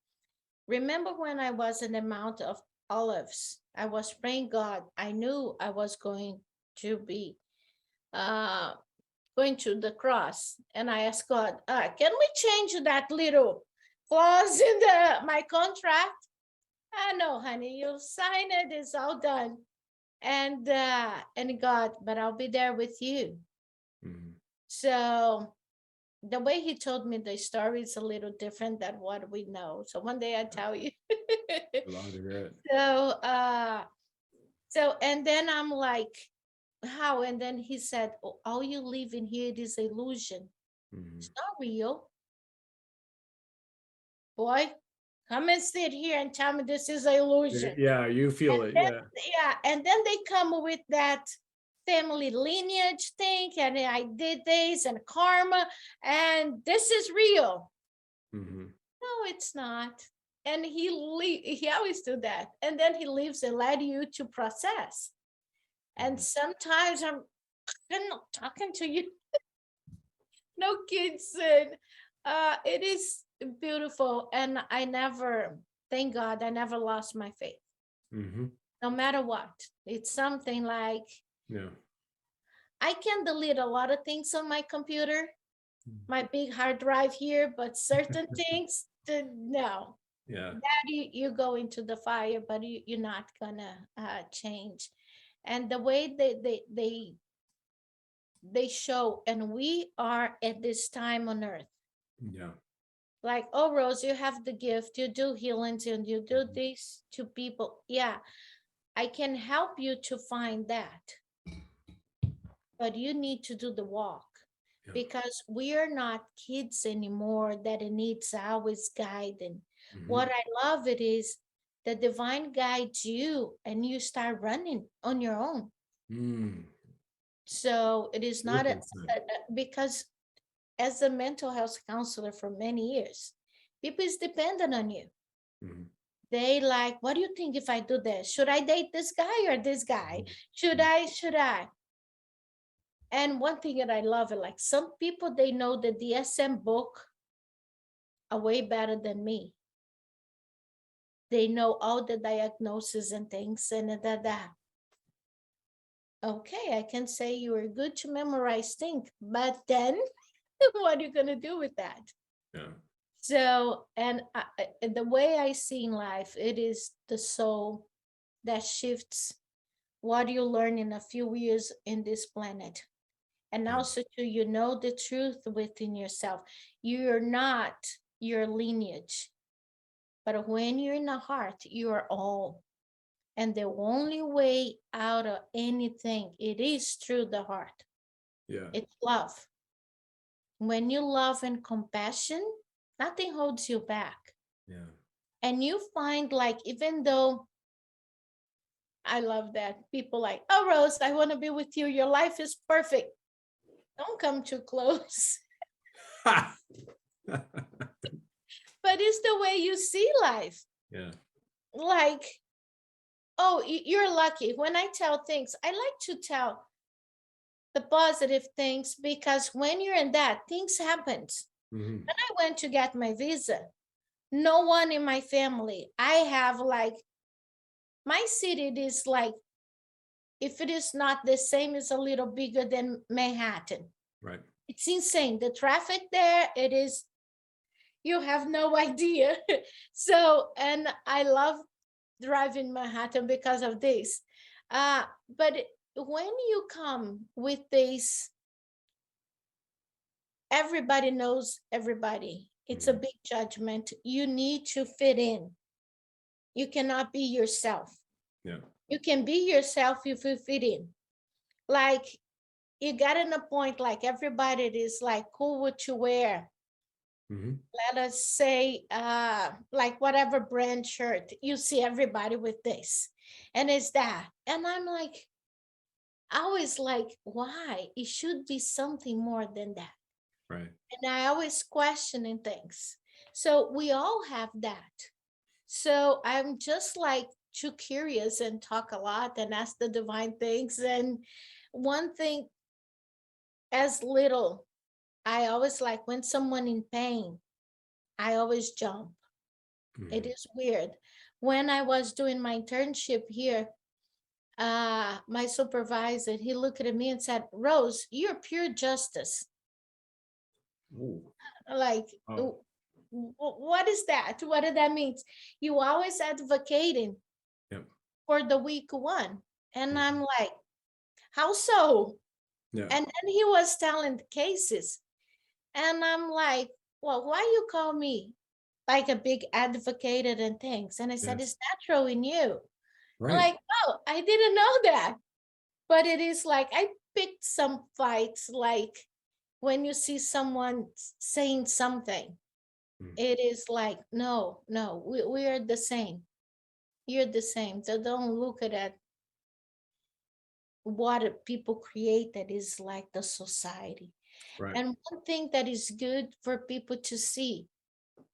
C: Remember when I was in the Mount of Olives, I was praying God. I knew I was to be uh, going to the cross, and I asked God, can we change that little clause in my contract? No, honey, you sign it, it's all done. And God, but I'll be there with you.
A: Mhm.
C: So the way he told me the story is a little different than what we know. So one day I tell you.
A: I love to hear it.
C: So and then I'm like, how? And then he said, oh, all you live in here, it is illusion.
A: Mhm.
C: It's not real. Boy, come and sit here and tell me this is an illusion.
A: Yeah, you feel it.
C: Then,
A: Yeah.
C: yeah, and then they come with that family lineage thing, and I did this and karma, and this is real.
A: Mhm.
C: No, it's not. And he always do that, and then he leaves and let you to process. And
A: Mhm.
C: sometimes I'm not talking to you. No kids, and it is beautiful, and I never, thank God, I never lost my faith.
A: Mhm.
C: No matter what, it's something like
A: Yeah.
C: I can delete a lot of things on my computer,
A: Mm.
C: my big hard drive here, but certain things, no.
A: Yeah.
C: That you go into the fire, but you're not gonna change. And the way they show, and we are at this time on earth.
A: Yeah.
C: Like, oh, Rose, you have the gift, you do healings and you do this to people. Yeah, I can help you to find that. But you need to do the walk.
A: Yeah.
C: Because we are not kids anymore that it needs always guiding.
A: Mhm.
C: What I love it is the divine guides you and you start running on your own.
A: Mm.
C: So it is not
A: Beautiful.
C: because as a mental health counselor for many years, people is dependent on you.
A: Mhm.
C: They like, what do you think if I do this? Should I date this guy or this guy? Should I? And one thing that I love is like some people, they know the DSM book are way better than me. They know all the diagnoses and things and that. Okay, I can say you are good to memorize things, but then what are you going to do with that?
A: Yeah.
C: So, and the way I see in life, it is the soul that shifts what you learn in a few years in this planet. And
A: Yeah.
C: also to you know the truth within yourself. You're not your lineage, but when you're in the heart, you are all. And the only way out of anything, it is through the heart.
A: Yeah.
C: It's love. When you love and compassion, nothing holds you back.
A: Yeah.
C: And you find like, even though I love that people like, oh, Rose, I want to be with you. Your life is perfect. Don't come too close. But it's the way you see life.
A: Yeah.
C: Like, oh, you're lucky. When I tell things, I like to tell the positive things because when you're in that, things happen.
A: Mhm.
C: When I went to get my visa, no one in my family, I have like, my city is like, if it is not the same, it's a little bigger than Manhattan.
A: Right.
C: It's insane. The traffic there, it is, you have no idea. So, and I love driving Manhattan because of this. But when you come with this, everybody knows everybody. It's a
A: Mhm.
C: big judgment. You need to fit in. You cannot be yourself.
A: Yeah.
C: You can be yourself if you fit in. Like you got in a point like everybody is like cool what you wear.
A: Mhm.
C: Let us say like whatever brand shirt, you see everybody with this. And it's that. And I'm like, I always like, why? It should be something more than that.
A: Right.
C: And I always questioning things. So we all have that. So I'm just like too curious and talk a lot and ask the divine things. And one thing, as little, I always like when someone in pain, I always jump. It
A: Mhm.
C: is weird. When I was doing my internship here, my supervisor, he looked at me and said, Rose, you're pure justice.
A: Ooh.
C: Like,
A: Oh,
C: what is that? What does that mean? You always advocating
A: yep.
C: for the weak one. And
A: Mhm.
C: I'm like, how so?
A: Yeah.
C: And then he was telling the cases. And I'm like, well, why you call me like a big advocate and things? And I said,
A: Yes.
C: it's natural in you. I'm
A: Right.
C: like, oh, I didn't know that. But it is like I picked some fights, like when you see someone saying something,
A: Mm.
C: it is like, no, no, we are the same. You're the same. So don't look at it. What people create that is like the society.
A: Right.
C: And one thing that is good for people to see,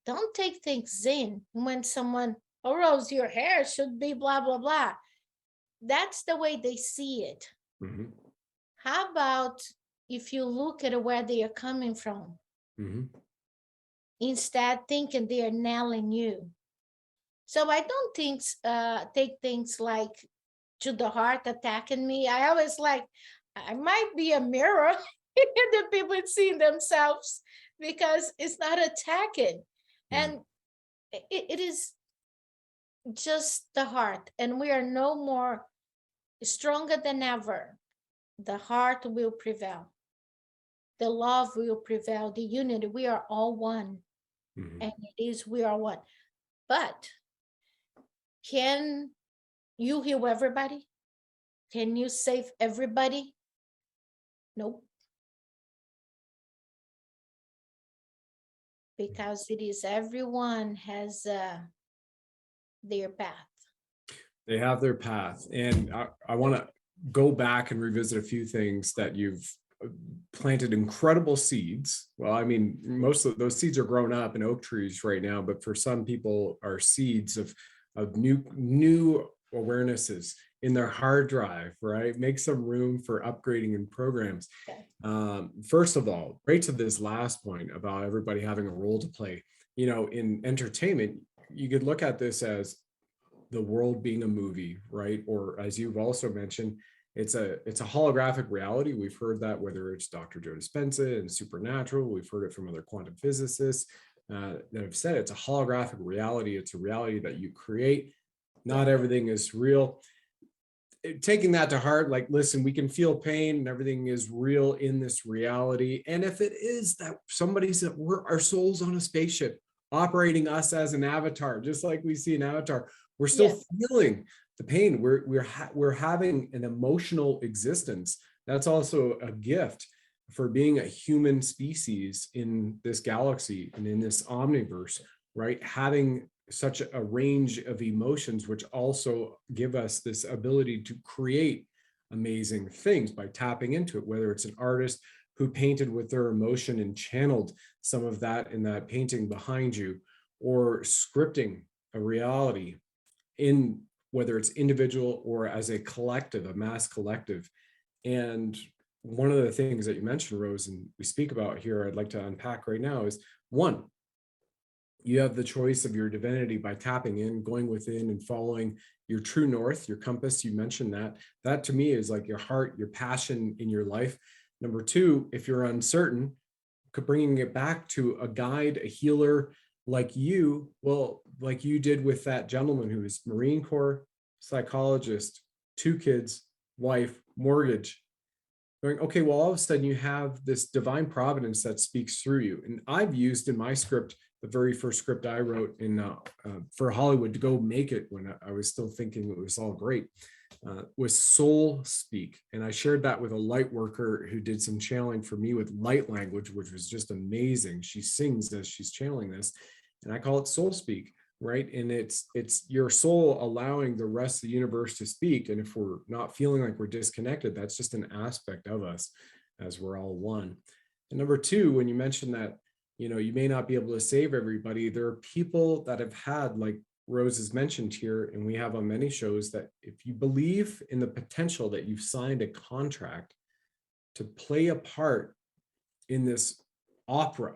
C: don't take things in when someone, oh, Rose, your hair should be blah, blah, blah. That's the way they see it.
A: Hmm.
C: How about if you look at where they are coming from,
A: Hmm.
C: instead thinking they are nailing you? So I don't think take things like to the heart attacking me. I always like, I might be a mirror that people see themselves, because it's not attacking.
A: Mm.
C: And it is just the heart. And we are no more stronger than ever. The heart will prevail. The love will prevail. The unity. We are all one.
A: Hmm.
C: And it is, we are one. But can you heal everybody? Can you save everybody? Nope. Because it is everyone has their path.
A: They have their path. And I want to go back and revisit a few things that you've planted incredible seeds. Well, I mean, most of those seeds are grown up in oak trees right now, but for some people are seeds of new awarenesses in their hard drive, right? Make some room for upgrading and programs.
C: Okay.
A: First of all, right to this last point about everybody having a role to play, in entertainment, you could look at this as the world being a movie, right? Or as you've also mentioned, it's a holographic reality. We've heard that, whether it's Dr. Joe Dispenza and Supernatural. We've heard it from other quantum physicists that have said it's a holographic reality. It's a reality that you create.
C: Yeah.
A: Not everything is real. Taking that to heart, like, listen, we can feel pain and everything is real in this reality. And if it is that somebody said we're our souls on a spaceship operating us as an avatar, just like we see an avatar, we're still
C: Yes.
A: feeling the pain. We're having an emotional existence. That's also a gift for being a human species in this galaxy and in this omniverse, right? Having such a range of emotions, which also give us this ability to create amazing things by tapping into it, whether it's an artist who painted with their emotion and channeled some of that in that painting behind you, or scripting a reality in, whether it's individual or as a collective, a mass collective. And one of the things that you mentioned, Rose, and we speak about here, I'd like to unpack right now is one, you have the choice of your divinity by tapping in, going within and following your true north, your compass. You mentioned that. That to me is like your heart, your passion in your life. Number two, if you're uncertain, bringing it back to a guide, a healer like you, well, like you did with that gentleman who was Marine Corps, psychologist, 2 kids, wife, mortgage. Going, okay, well, all of a sudden you have this divine providence that speaks through you. And I've used in my script, the very first script I wrote in for Hollywood to go make it when I was still thinking it was all great, was soul speak. And I shared that with a light worker who did some channeling for me with light language, which was just amazing. She sings as she's channeling this, and I call it soul speak. Right. And it's your soul allowing the rest of the universe to speak. And if we're not feeling like we're disconnected, that's just an aspect of us as we're all one. And number two, when you mentioned that, you may not be able to save everybody, there are people that have had like Rose has mentioned here, and we have on many shows, that if you believe in the potential that you've signed a contract to play a part in this opera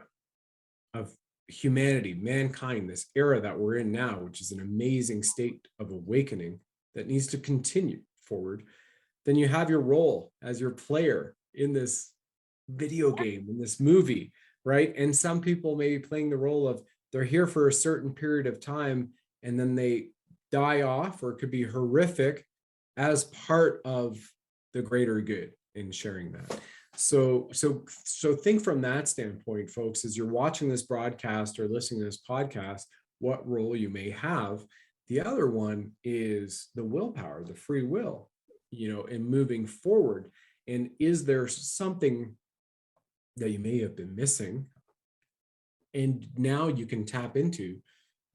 A: of humanity, mankind, this era that we're in now, which is an amazing state of awakening that needs to continue forward, then you have your role as your player in this video game, in this movie, right? And some people may be playing the role of, they're here for a certain period of time and then they die off, or it could be horrific, as part of the greater good in sharing that. So think from that standpoint, folks, as you're watching this broadcast or listening to this podcast, what role you may have. The other one is the willpower, the free will, in moving forward. And is there something that you may have been missing, and now you can tap into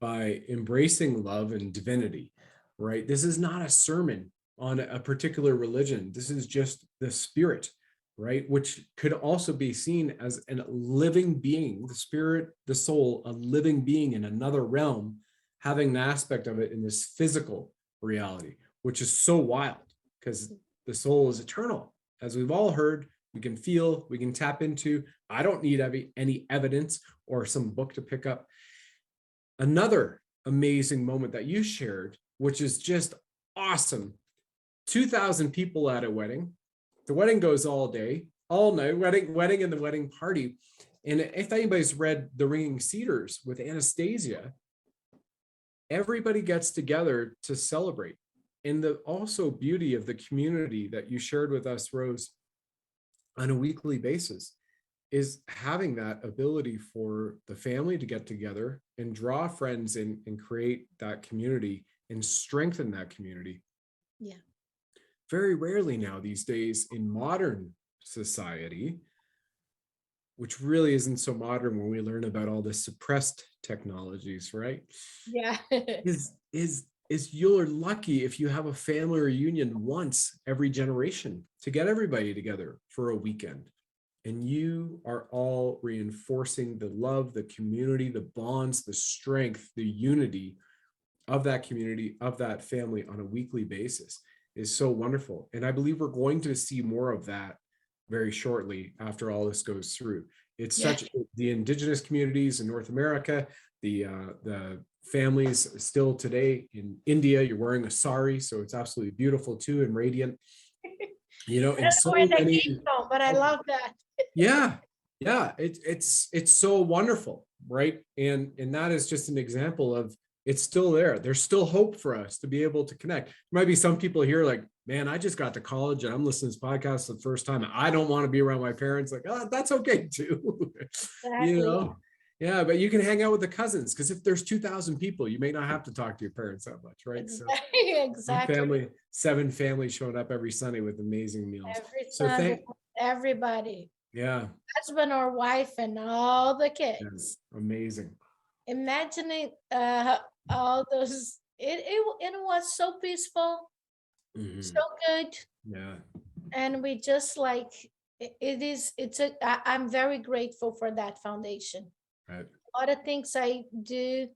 A: by embracing love and divinity, right? This is not a sermon on a particular religion. This is just the spirit, right? Which could also be seen as a living being, the spirit, the soul, a living being in another realm, having an aspect of it in this physical reality, which is so wild, because the soul is eternal. As we've all heard, we can feel, we can tap into. I don't need any evidence or some book to pick up. Another amazing moment that you shared, which is just awesome. 2,000 people at a wedding. The wedding goes all day, all night, wedding and the wedding party. And if anybody's read The Ringing Cedars with Anastasia, everybody gets together to celebrate. And the also beauty of the community that you shared with us, Rose, on a weekly basis, is having that ability for the family to get together and draw friends in and create that community and strengthen that community.
C: Yeah.
A: Very rarely now these days in modern society, which really isn't so modern when we learn about all the suppressed technologies, right?
C: Yeah.
A: is you're lucky if you have a family reunion once every generation to get everybody together for a weekend. And you are all reinforcing the love, the community, the bonds, the strength, the unity of that community, of that family on a weekly basis is so wonderful. And I believe we're going to see more of that very shortly after all this goes through. It's such the indigenous communities in North America, the families still today in India, you're wearing a sari, so it's absolutely beautiful too and radiant.
C: I don't know where that came from, but I love that.
A: Yeah, it's so wonderful, right? And that is just an example of it's still there. There's still hope for us to be able to connect. There might be some people here like, man, I just got to college and I'm listening to this podcast for the first time. I don't want to be around my parents. Like, oh, that's okay too.
C: Exactly.
A: Yeah, but you can hang out with the cousins, because if there's 2,000 people, you may not have to talk to your parents that much, right?
C: Exactly.
A: 7 families showing up every Sunday with amazing meals.
C: Every
A: So
C: Sunday, everybody,
A: yeah,
C: husband or wife and all the kids.
A: yes, amazing.
C: Imagining all those, it was so peaceful, so good.
A: Yeah.
C: And we just like, I'm very grateful for that foundation.
A: Right.
C: A lot of things I do,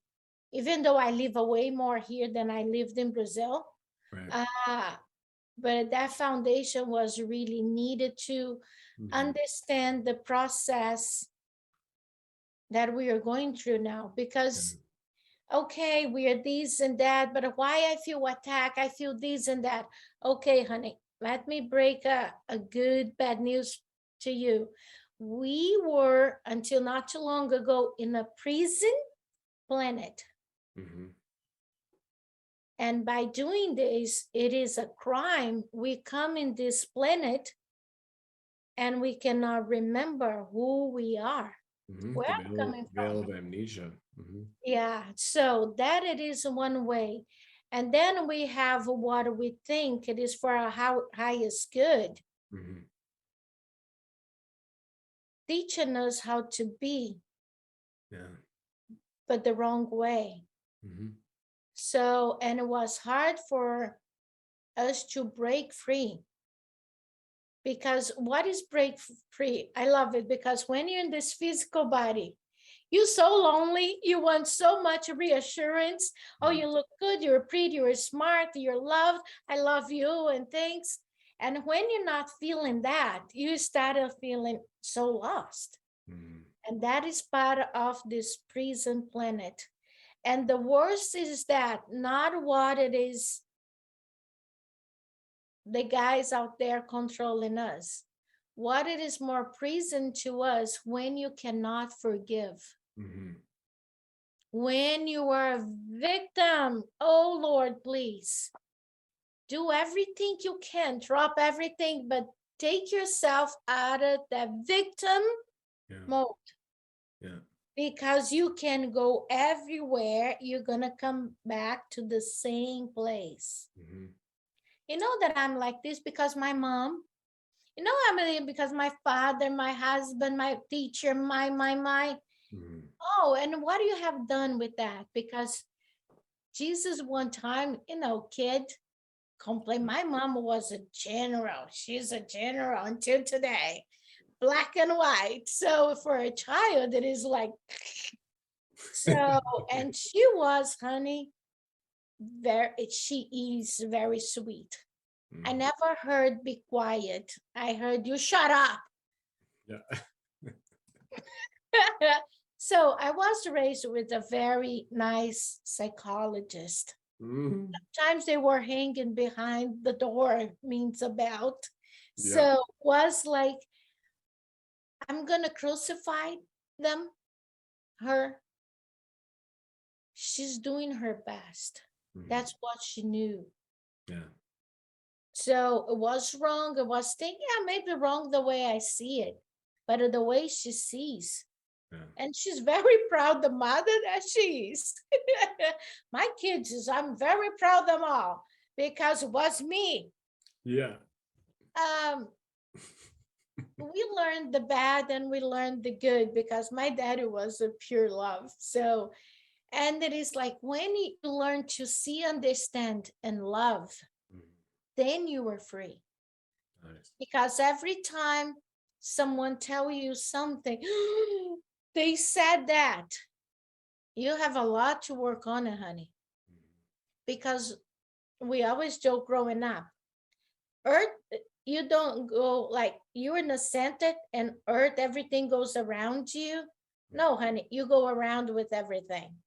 C: even though I live away more here than I lived in Brazil.
A: Right.
C: But that foundation was really needed to understand the process that we are going through now. Because, okay, we are this and that, but why I feel attacked, I feel this and that. Okay, honey, let me break a good bad news to you. We were, until not too long ago, in a prison planet. And by doing this, it is a crime. We come in this planet and we cannot remember who we are. Where I'm coming
A: Veil
C: from.
A: of amnesia.
C: Yeah, so that it is one way. And then we have what we think it is for our highest good. Teaching us how to be, but the wrong way. So, and it was hard for us to break free. Because what is break free? I love it, because when you're in this physical body, You're so lonely. You want so much reassurance. Oh, you look good. You're pretty. You're smart. You're loved. I love you and things. And when you're not feeling that, you started feeling so lost.
A: Mhm.
C: And that is part of this prison planet. And the worst is that not what it is, the guys out there controlling us. What it is more prison to us when you cannot forgive.
A: Mhm.
C: When you are a victim, oh Lord, please do everything you can, drop everything, but take yourself out of that victim
A: Yeah.
C: mode.
A: Yeah.
C: Because you can go everywhere, you're gonna come back to the same place.
A: Mhm.
C: You know that I'm like this because my mom, you know, because my father, my husband, my teacher, my.
A: Mhm.
C: Oh, and what do you have done with that? Because Jesus one time, you know, kid, complained. My mom was a general. She's a general until today, black and white. So for a child, it is like, so, and she was, honey, she is very sweet. I
A: Mhm.
C: never heard be quiet. I heard you shut up.
A: Yeah.
C: So I was raised with a very nice psychologist.
A: Mhm.
C: Sometimes they were hanging behind the door, means about.
A: Yeah.
C: So was like, I'm gonna crucify them, her. She's doing her best.
A: Mhm.
C: That's what she knew.
A: Yeah.
C: So it was wrong. It was thinking, yeah, maybe wrong the way I see it, but the way she sees.
A: Yeah.
C: And she's very proud the mother that she is. My kids is, I'm very proud of them all because it was me.
A: Yeah.
C: Um, we learned the bad and we learned the good because my daddy was a pure love. So, and it is like when you learn to see, understand, and love,
A: Mhm.
C: then you were free.
A: Nice.
C: Because every time someone tell you something, they said that, you have a lot to work on it, honey. Because we always joke growing up, Earth, you don't go like you're in the center and Earth, everything goes around you. No, honey, you go around with everything.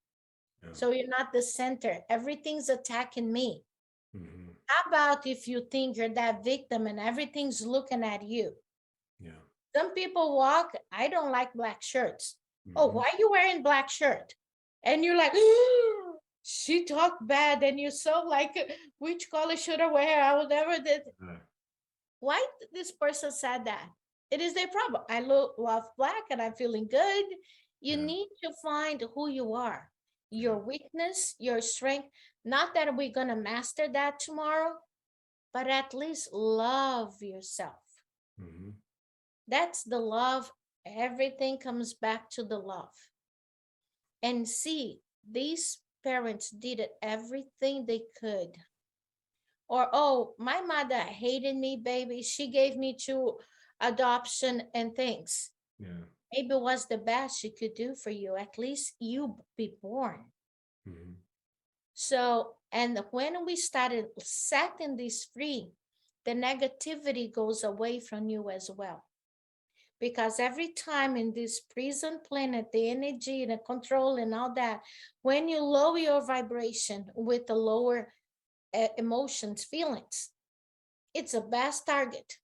A: Yeah.
C: So you're not the center. Everything's attacking me.
A: Mhm.
C: How about if you think you're that victim and everything's looking at you?
A: Yeah.
C: Some people walk, I don't like black shirts. Oh,
A: Mhm.
C: why are you wearing black shirt? And you're like, she talked bad, and you're so like, which color should I wear? I would never did. Why this person said that? It is their problem. I love black and I'm feeling good. You
A: Yeah.
C: need to find who you are,
A: Yeah.
C: your weakness, your strength. Not that we're going to master that tomorrow, but at least love yourself.
A: Mhm.
C: That's the love. Everything comes back to the love. And see, these parents did everything they could. Or, oh, my mother hated me, baby. She gave me to adoption and things.
A: Yeah.
C: Maybe it was the best she could do for you. At least you be born.
A: Mhm.
C: So, and when we started setting this free, the negativity goes away from you as well. Because every time in this prison planet, the energy and the control and all that, when you lower your vibration with the lower emotions, feelings, it's a best target.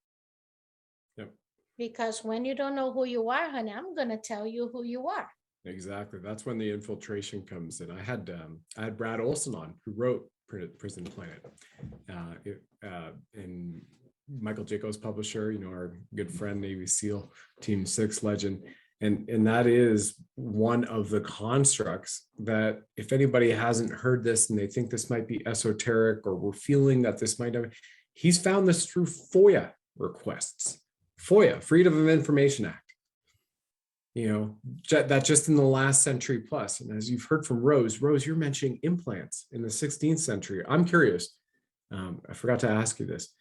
A: Yep.
C: Because when you don't know who you are, honey, I'm going to tell you who you are.
A: Exactly. That's when the infiltration comes in. I had Brad Olson on, who wrote Prison Planet, and Michael Jacobs, publisher, you know, our good friend, Navy SEAL Team 6 legend. And that is one of the constructs that if anybody hasn't heard this and they think this might be esoteric or we're feeling that this might have, he's found this through FOIA requests. FOIA, Freedom of Information Act. You know, that just in the last century plus. And as you've heard from Rose, you're mentioning implants in the 16th century. I'm curious. I forgot to ask you this.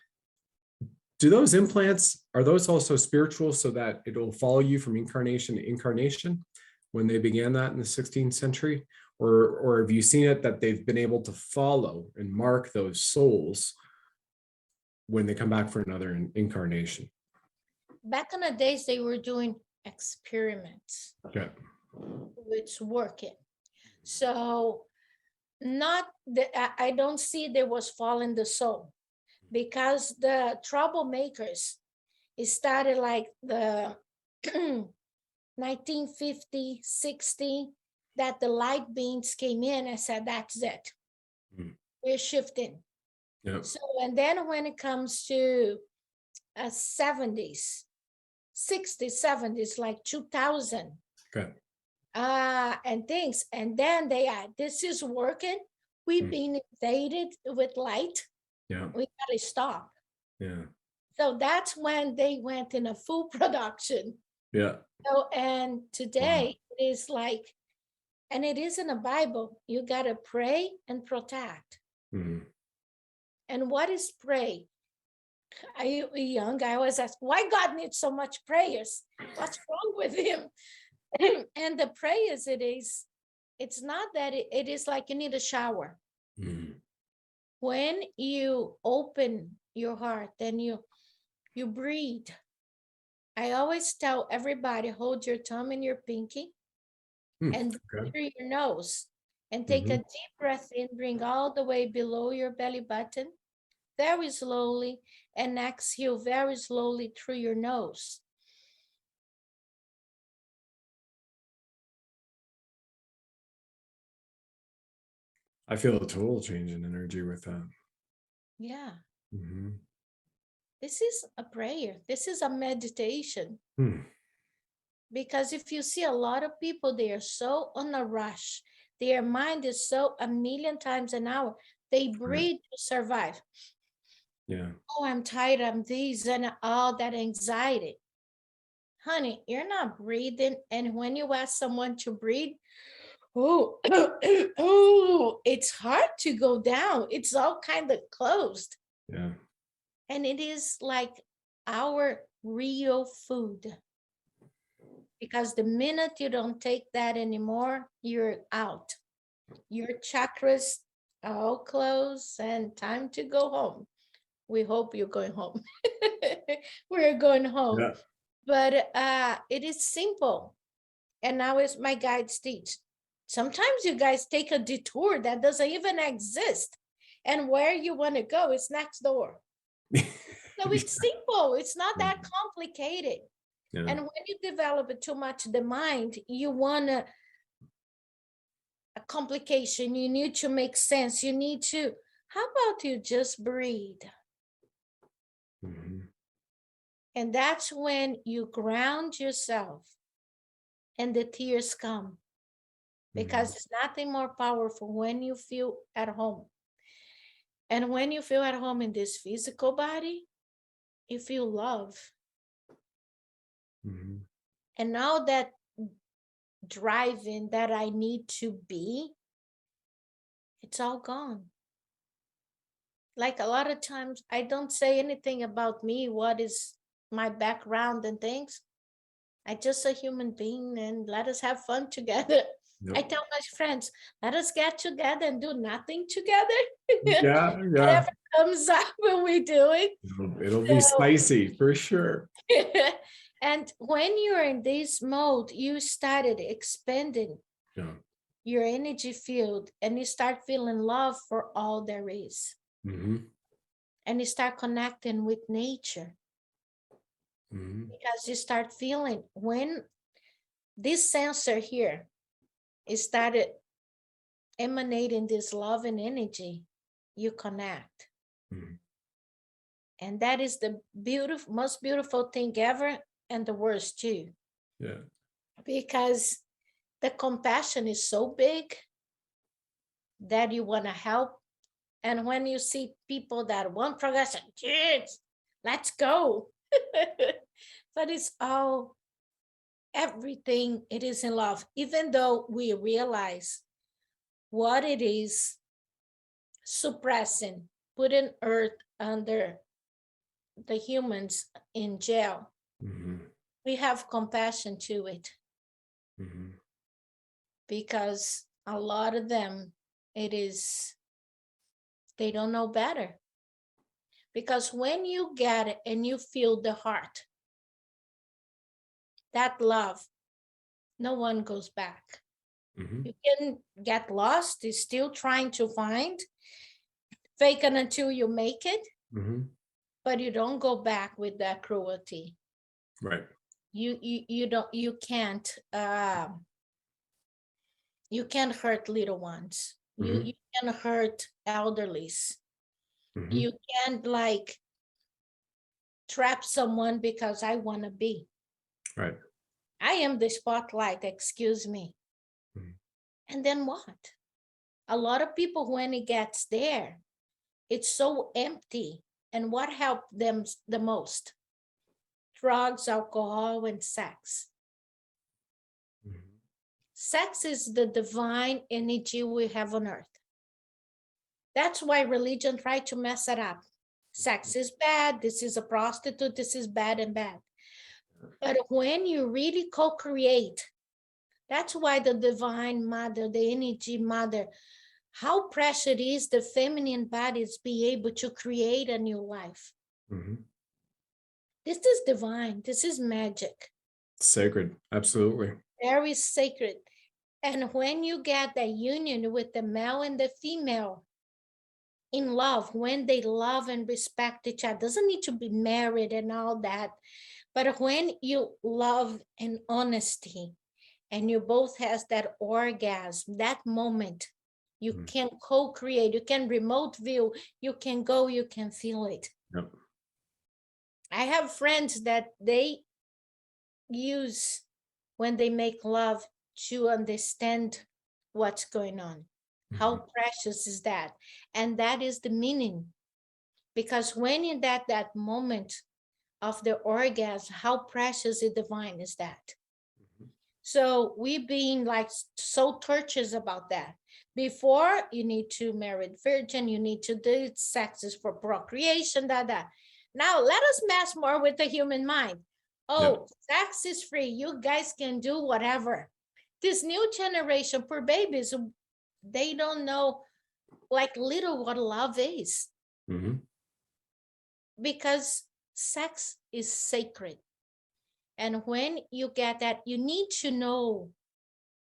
A: Do those implants, are those also spiritual so that it'll follow you from incarnation to incarnation? when they began that in the 16th century? Or have you seen it that they've been able to follow and mark those souls when they come back for another incarnation?
C: Back in the days, they were doing experiments.
A: Okay.
C: It's working. So not that I don't see there was falling the soul, because the troublemakers, it started like the 1950, 60, that the light beings came in and said, that's it. We're shifting.
A: Yep.
C: So, and then when it comes to 70s, 60s, 70s, like 2000,
A: Okay.
C: and things, and then they are, this is working. We've been invaded with light.
A: Yeah.
C: We gotta stop.
A: Yeah.
C: So that's when they went in a full production.
A: Yeah.
C: So, and today it is like, and it is in the Bible, you gotta pray and protect. And what is pray? I young, I always ask, why God needs so much prayers? What's wrong with him? And the prayers, it's not that it is like you need a shower. When you open your heart, then you breathe. I always tell everybody, hold your thumb in your pinky and
A: Okay.
C: through your nose, and take a deep breath in, bring all the way below your belly button, very slowly, and exhale very slowly through your nose.
A: I feel a total change in energy with that.
C: Yeah. This is a prayer. This is a meditation. Because if you see a lot of people, they are so on a rush. Their mind is so a million times an hour. They breathe to survive.
A: Yeah.
C: Oh, I'm tired. I'm this and all that anxiety. Honey, you're not breathing. And when you ask someone to breathe, oh, oh, it's hard to go down. It's all kind of closed.
A: Yeah.
C: And it is like our real food. Because the minute you don't take that anymore, you're out. Your chakras are all closed and time to go home. We hope you're going home. We're going home.
A: Yeah.
C: But it is simple. And now is my guides teach. Sometimes you guys take a detour that doesn't even exist. And where you want to go is next door. So it's simple. It's not that complicated.
A: Yeah.
C: And when you develop it too much, the mind, you want a complication. You need to make sense. You need to, how about you just breathe? And that's when you ground yourself and the tears come. Because it's nothing more powerful when you feel at home. And when you feel at home in this physical body, you feel love. And now that driving that I need to be, it's all gone. Like a lot of times, I don't say anything about me, what is my background and things. I'm just a human being, and let us have fun together. I tell my friends, let us get together and do nothing together.
A: Yeah.
C: Whatever comes up when we do it.
A: It'll be spicy for sure.
C: And when you're in this mode, you started expanding your energy field, and you start feeling love for all there is. And you start connecting with nature. Because you start feeling, when this sensor here started emanating this love and energy, you connect. And that is the most beautiful thing ever, and the worst too.
A: Yeah.
C: Because the compassion is so big that you want to help. And when you see people that want progression, kids, let's go. But it's all, everything, it is in love. Even though we realize what it is suppressing, putting earth under the humans in jail, we have compassion to it. because a lot of them, they don't know better. Because when you get it and you feel the heart, that love, no one goes back.
A: Mhm.
C: You can get lost, is still trying to find, fake it until you make it,
A: Mhm.
C: but you don't go back with that cruelty.
A: Right.
C: You don't, you can't hurt little ones.
A: Mhm.
C: You can hurt elderlies.
A: Mhm.
C: You can't like trap someone because I want to be.
A: Right.
C: I am the spotlight, excuse me.
A: Mhm.
C: And then what? A lot of people, when it gets there, it's so empty. And what helped them the most? Drugs, alcohol, and sex.
A: Mhm.
C: Sex is the divine energy we have on earth. That's why religion tried to mess it up. Sex is bad. This is a prostitute. This is bad and bad. But when you really co-create, that's why the divine mother, the energy mother, how precious it is the feminine bodies be able to create a new life.
A: Mhm.
C: This is divine. This is magic.
A: Sacred. Absolutely.
C: Very sacred. And when you get that union with the male and the female in love, when they love and respect each other, doesn't need to be married and all that. But when you love and honesty, and you both has that orgasm, that moment, you
A: Mhm.
C: can co-create, you can remote view, you can go, you can feel it.
A: Yep.
C: I have friends that they use when they make love to understand what's going on. How
A: Mhm.
C: precious is that? And that is the meaning. Because when in that moment of the orgasm, how precious and divine is that?
A: Mhm.
C: So we being like so tortuous about that. Before, you need to marry virgin, you need to do sexes for procreation, that. Now let us mess more with the human mind. Oh,
A: Yep.
C: sex is free. You guys can do whatever. This new generation, poor babies, they don't know like little what love is,
A: Mhm.
C: because sex is sacred. And when you get that, you need to know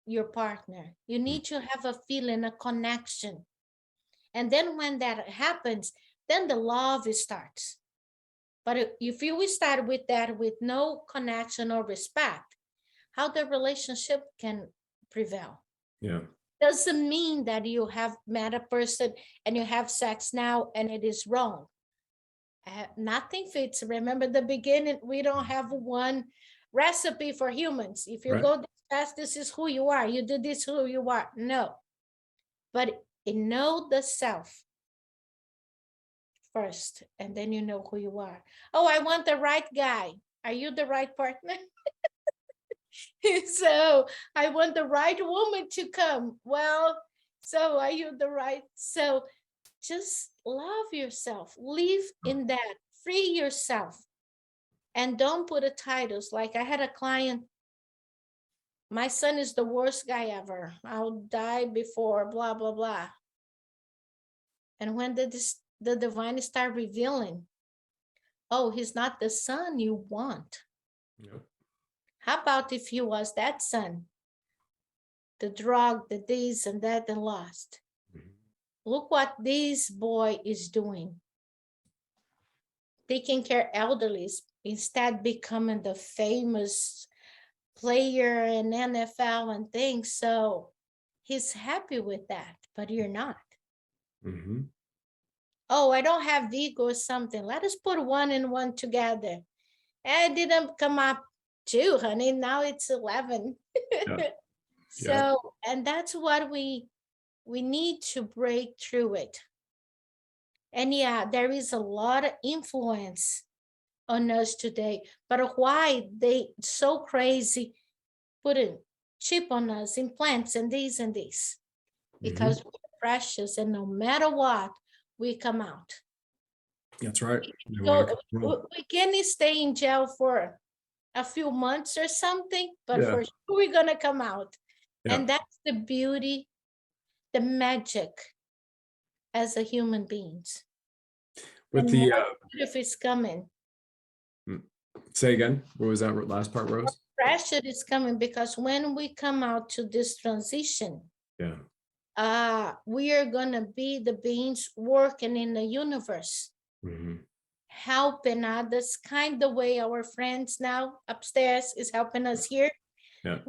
C: your partner. You
A: Mhm.
C: need to have a feeling, a connection. And then when that happens, then the love starts. But if you start with that with no connection or respect, how the relationship can prevail?
A: Yeah.
C: Doesn't mean that you have met a person and you have sex now and it is wrong. Nothing fits. Remember the beginning, we don't have one recipe for humans. If you
A: Right.
C: go this fast, this is who you are. You do this, who you are. No. But you know the self first, and then you know who you are. Oh, I want the right guy. Are you the right partner? So I want the right woman to come. Well, so are you the right? So just love yourself. Live in that. Free yourself. And don't put the titles. Like I had a client, my son is the worst guy ever. I'll die before blah, blah, blah. And when the divine start revealing, oh, he's not the son you want.
A: Yep.
C: How about if he was that son? The drug, the this and that, and lost.
A: Mhm.
C: Look what this boy is doing. Taking care of elderlies, instead becoming the famous player in NFL and things. So he's happy with that, but you're not.
A: Mhm.
C: Oh, I don't have Vigo or something. Let us put one and one together. And it didn't come up two, honey. Now it's 11.
A: Yeah. Yeah.
C: So, and that's what we need to break through it. And yeah, there is a lot of influence on us today. But why they so crazy putting chip on us, implants and these and this? Because
A: Mhm.
C: we're precious, and no matter what, we come out.
A: That's right. They want to
C: So
A: control.
C: we can stay in jail for a few months or something, but
A: Yeah.
C: for sure we're gonna come out.
A: Yeah.
C: And that's the beauty, the magic as a human beings.
A: With
C: And
A: the
C: what if it's coming?
A: say again, what was that last part, Rose?
C: Pressure is coming because when we come out to this transition,
A: Yeah.
C: we are gonna be the beings working in the universe, helping others, kind the way our friends now upstairs is helping us here.
A: Yeah.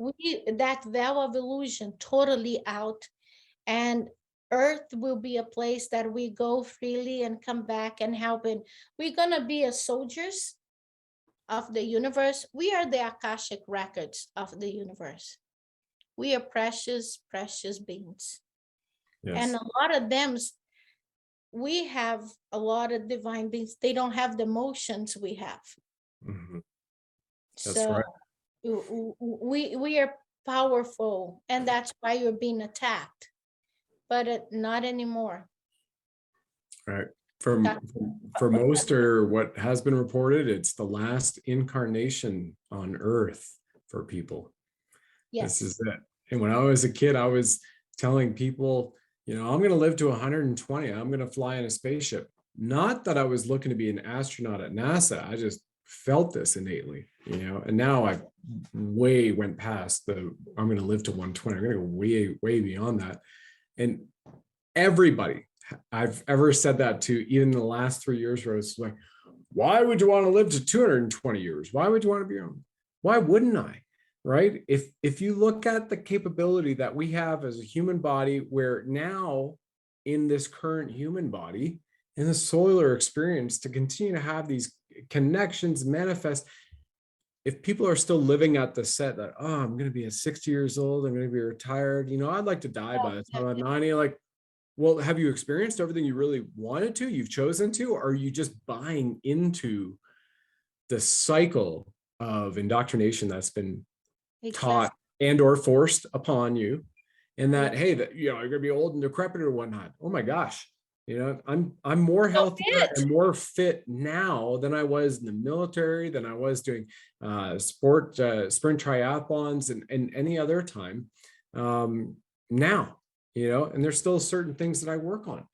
C: That veil of illusion totally out, and Earth will be a place that we go freely and come back and helping. We're gonna be as soldiers of the universe. We are the Akashic records of the universe. We are precious, precious beings.
A: Yes.
C: And a lot of them, we have a lot of divine beings. They don't have the emotions we have.
A: That's
C: So
A: right.
C: we are powerful, and that's why you're being attacked. But not anymore.
A: Right. For most, or what has been reported, it's the last incarnation on Earth for people.
C: Yes.
A: This is it. And when I was a kid, I was telling people, I'm going to live to 120. I'm going to fly in a spaceship. Not that I was looking to be an astronaut at NASA. I just felt this innately, and now I way went past I'm going to live to 120. I'm going to go way, way beyond that. And everybody I've ever said that to, even in the last 3 years, Rose, like, why would you want to live to 220 years? Why would you want to be on? Why wouldn't I? Right? If you look at the capability that we have as a human body, where now in this current human body, in the solar experience, to continue to have these connections manifest, if people are still living at the set that, I'm going to be at 60 years old, I'm going to be retired, I'd like to die by the time I'm 90, like, well, have you experienced everything you really wanted to, you've chosen to, or are you just buying into the cycle of indoctrination that's been taught and or forced upon you, and that, hey, that you're gonna be old and decrepit or whatnot? Oh my gosh, I'm more healthier and more fit now than I was in the military, than I was doing sprint triathlons and any other time now, and there's still certain things that I work on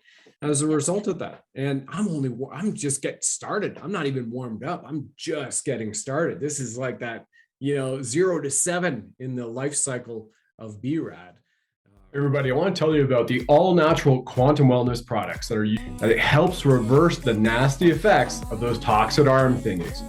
A: as a result of that. And I'm just getting started. I'm not even warmed up. I'm just getting started. This is like that, 0 to 7 in the life cycle of BRAD. Everybody, I want to tell you about the all-natural quantum wellness products that it helps reverse the nasty effects of those toxic arm thingies.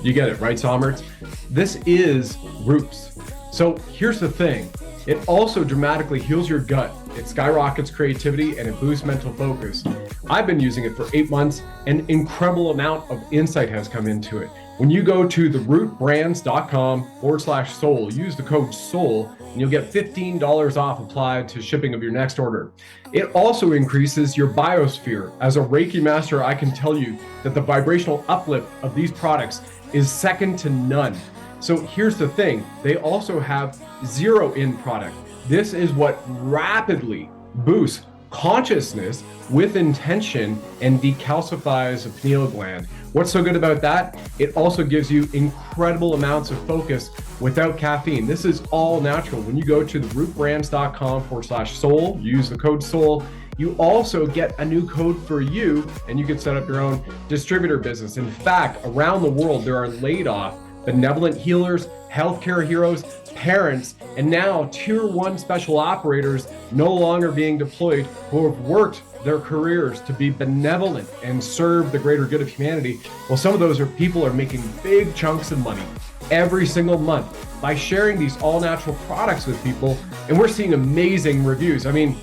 A: You get it, right, Sommerts? This is Roots. So here's the thing. It also dramatically heals your gut. It skyrockets creativity and it boosts mental focus. I've been using it for 8 months. An incredible amount of insight has come into it. When you go to therootbrands.com/soul, use the code SOUL, and you'll get $15 off applied to shipping of your next order. It also increases your biosphere. As a Reiki master, I can tell you that the vibrational uplift of these products is second to none. So here's the thing, they also have zero in product. This is what rapidly boosts consciousness with intention and decalcifies the pineal gland. What's so good about that? It also gives you incredible amounts of focus without caffeine. This is all natural. When you go to therootbrands.com/soul, use the code SOUL, you also get a new code for you, and you can set up your own distributor business. In fact, around the world, there are laid off benevolent healers, healthcare heroes, parents, and now tier 1 special operators no longer being deployed, who have worked their careers to be benevolent and serve the greater good of humanity. Well, some of those people are making big chunks of money every single month by sharing these all-natural products with people, and we're seeing amazing reviews. I mean,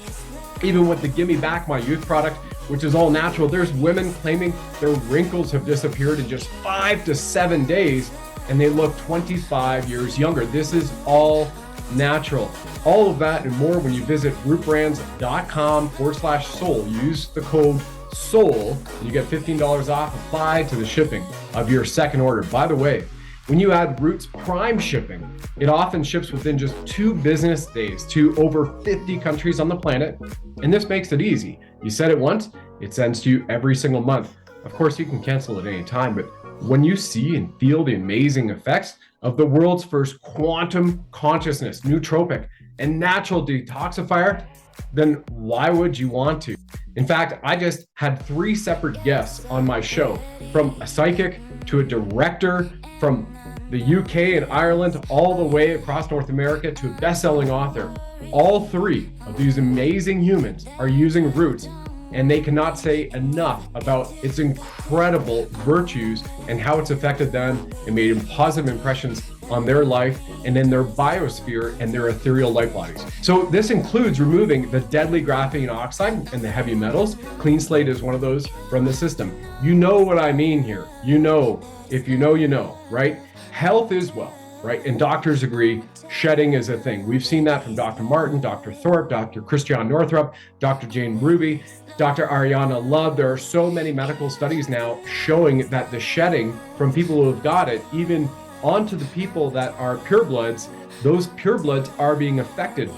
A: even with the Gimme Back My Youth product, which is all natural, there's women claiming their wrinkles have disappeared in just 5 to 7 days, and they look 25 years younger. This is all natural. All of that and more when you visit rootbrands.com/soul. Use the code SOUL, and you get $15 off applied to the shipping of your second order. By the way, when you add Roots Prime shipping, it often ships within just 2 business days to over 50 countries on the planet. And this makes it easy. You set it once, it sends to you every single month. Of course, you can cancel at any time, but when you see and feel the amazing effects of the world's first quantum consciousness nootropic, and natural detoxifier, then why would you want to? In fact, I just had 3 separate guests on my show, from a psychic to a director, from the UK and Ireland, all the way across North America to a best-selling author. All 3 of these amazing humans are using roots, and they cannot say enough about its incredible virtues and how it's affected them and made positive impressions on their life and in their biosphere and their ethereal light bodies. So this includes removing the deadly graphene oxide and the heavy metals. Clean Slate is one of those from the system. You know what I mean here. You know, if you know, you know, right? Health is wealth, right? And doctors agree shedding is a thing. We've seen that from Dr. Martin, Dr. Thorpe, Dr. Christian Northrup, Dr. Jane Ruby, Dr. Ariana Love. There are so many medical studies now showing that the shedding from people who have got it, even onto the people that are purebloods, those purebloods are being affected.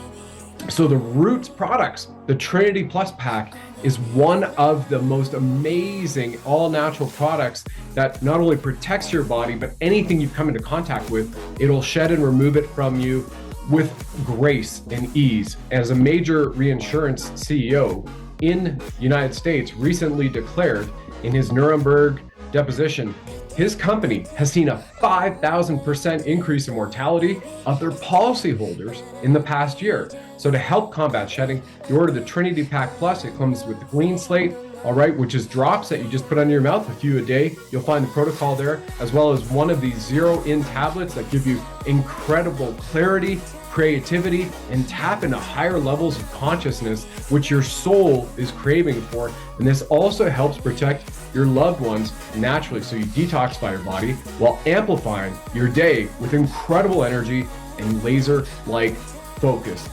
A: So the Roots products, the Trinity Plus pack, is one of the most amazing all-natural products that not only protects your body, but anything you've come into contact with, it'll shed and remove it from you with grace and ease. As a major reinsurance CEO in the United States recently declared in his Nuremberg deposition, his company has seen a 5,000% increase in mortality of their policyholders in the past year. So to help combat shedding, you order the Trinity Pack Plus. It comes with the Clean Slate, all right, which is drops that you just put under your mouth, a few a day. You'll find the protocol there, as well as one of these 0-in tablets that give you incredible clarity, creativity, and tap into higher levels of consciousness, which your soul is craving for. And this also helps protect your loved ones naturally, so you detoxify your body while amplifying your day with incredible energy and laser-like focus.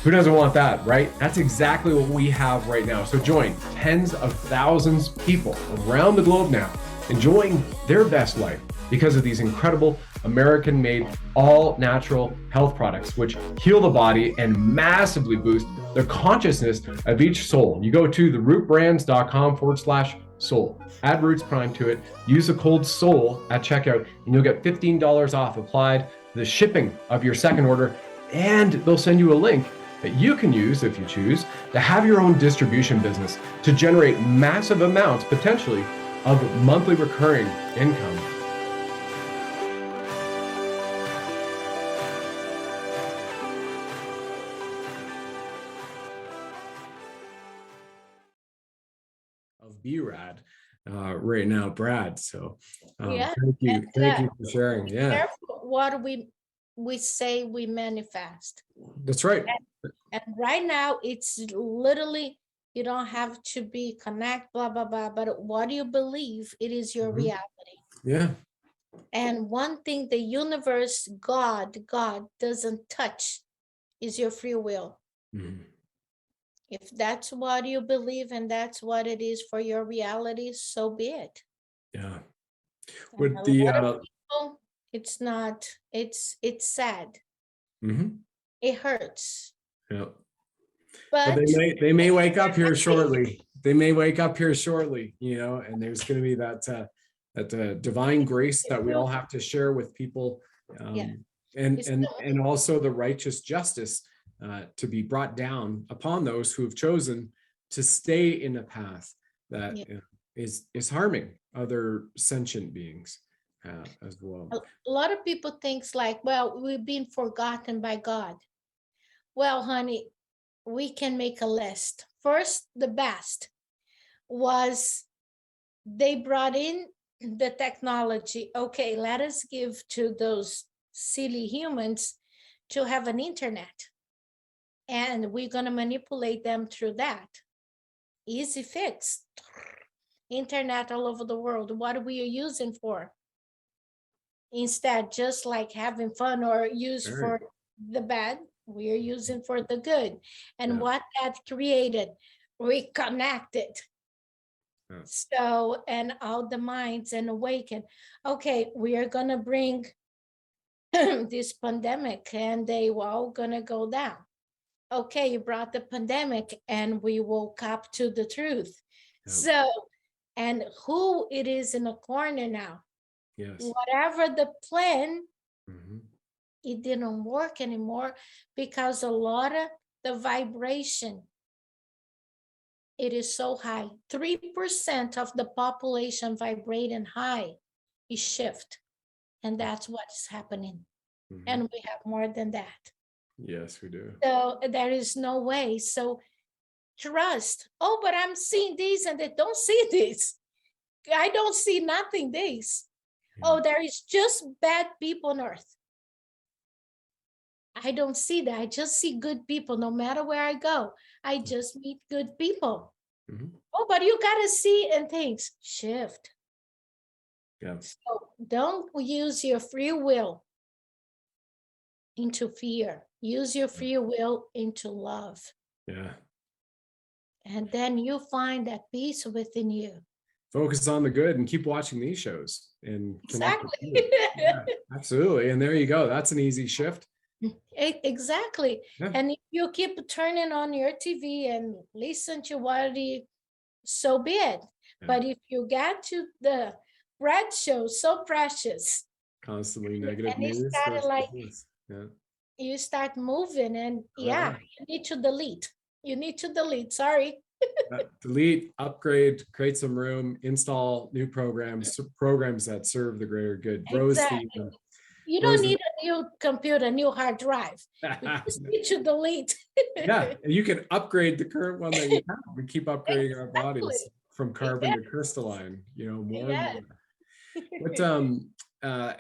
A: Who doesn't want that, right? That's exactly what we have right now. So join tens of thousands of people around the globe now enjoying their best life because of these incredible American-made all-natural health products, which heal the body and massively boost the consciousness of each soul. You go to therootbrands.com/soul. Add Roots Prime to it. Use the code SOUL at checkout, and you'll get $15 off applied to the shipping of your second order. And they'll send you a link that you can use, if you choose, to have your own distribution business to generate massive amounts, potentially, of monthly recurring income. Of BRAD right now, Brad. So
C: Yeah.
A: thank you for sharing. Yeah,
C: Careful what we say we manifest.
A: that's right.
C: And right now, it's literally, you don't have to be connect, blah, blah, blah, but what you believe, it is your reality.
A: Yeah.
C: And one thing the universe, God doesn't touch is your free will.
A: Mhm.
C: If that's what you believe and that's what it is for your reality, so be it.
A: Yeah.
C: And
A: With
C: a
A: the
C: lot of people, it's not, it's sad.
A: mhm.
C: It hurts.
A: Yeah.
C: But
A: But they may wake up here shortly. They may wake up here shortly, you know, and there's going to be that divine grace that we all have to share with people,
C: Yeah.
A: and also the righteous justice to be brought down upon those who have chosen to stay in a path that is harming other sentient beings as well.
C: a lot of people thinks like, well, we've been forgotten by God. Well, honey, we can make a list. First, the best was they brought in the technology. Okay, let us give to those silly humans to have an internet. And we're going to manipulate them through that. Easy fix. Internet all over the world. What are we using for? Instead, just like having fun or use for the bad, we are using for the good. And what that created, reconnected. So, and all the minds and awaken. Okay, we are going to bring this pandemic and they were all going to go down. Okay, you brought the pandemic and we woke up to the truth. So, and who it is in the corner now?
A: Yes.
C: Whatever the plan, it didn't work anymore because a lot of the vibration, it is so high. 3% of the population vibrating high is shift. And that's what's happening.
A: Mhm.
C: And we have more than that.
A: Yes, we do.
C: So there is no way. So trust. Oh, but I'm seeing this and they don't see this. I don't see nothing this. Oh, there is just bad people on earth. I don't see that. I just see good people no matter where I go. I just meet good people.
A: Mhm.
C: Oh, but you got to see and things shift.
A: Yeah.
C: So don't use your free will into fear. Use your free will into love.
A: Yeah.
C: And then you find that peace within you.
A: Focus on the good and keep watching these shows and connect with
C: Exactly.
A: you. Yeah, absolutely. And there you go. That's an easy shift.
C: Exactly.
A: Yeah.
C: And if you keep turning on your TV and listen to what so be it.
A: Yeah.
C: But if you get to the Brad show, so precious,
A: Constantly negative
C: and it
A: news.
C: started
A: versus
C: like
A: this. Yeah.
C: you start moving and
A: Yeah.
C: you need to delete. You need to delete. Sorry.
A: Delete, upgrade, create some room, install new programs that serve the greater good. Rose
C: Exactly.
A: the,
C: You don't need a new computer, a new hard drive. You just need to delete.
A: Yeah, and you can upgrade the current one that you have. We keep upgrading our bodies
C: Exactly.
A: from carbon to crystalline, more
C: Yes.
A: and more. But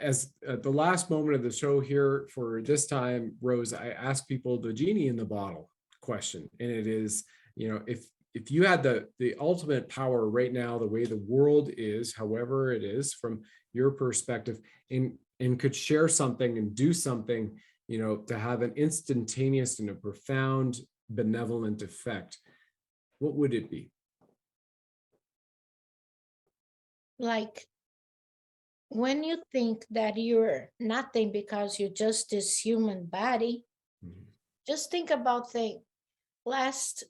A: as at the last moment of the show here for this time, Rose, I ask people the genie in the bottle question, and it is, if you had the ultimate power right now, the way the world is, however it is from your perspective, and could share something and do something, to have an instantaneous and a profound benevolent effect, what would it be?
C: Like when you think that you're nothing because you're just this human body, just think about things. Last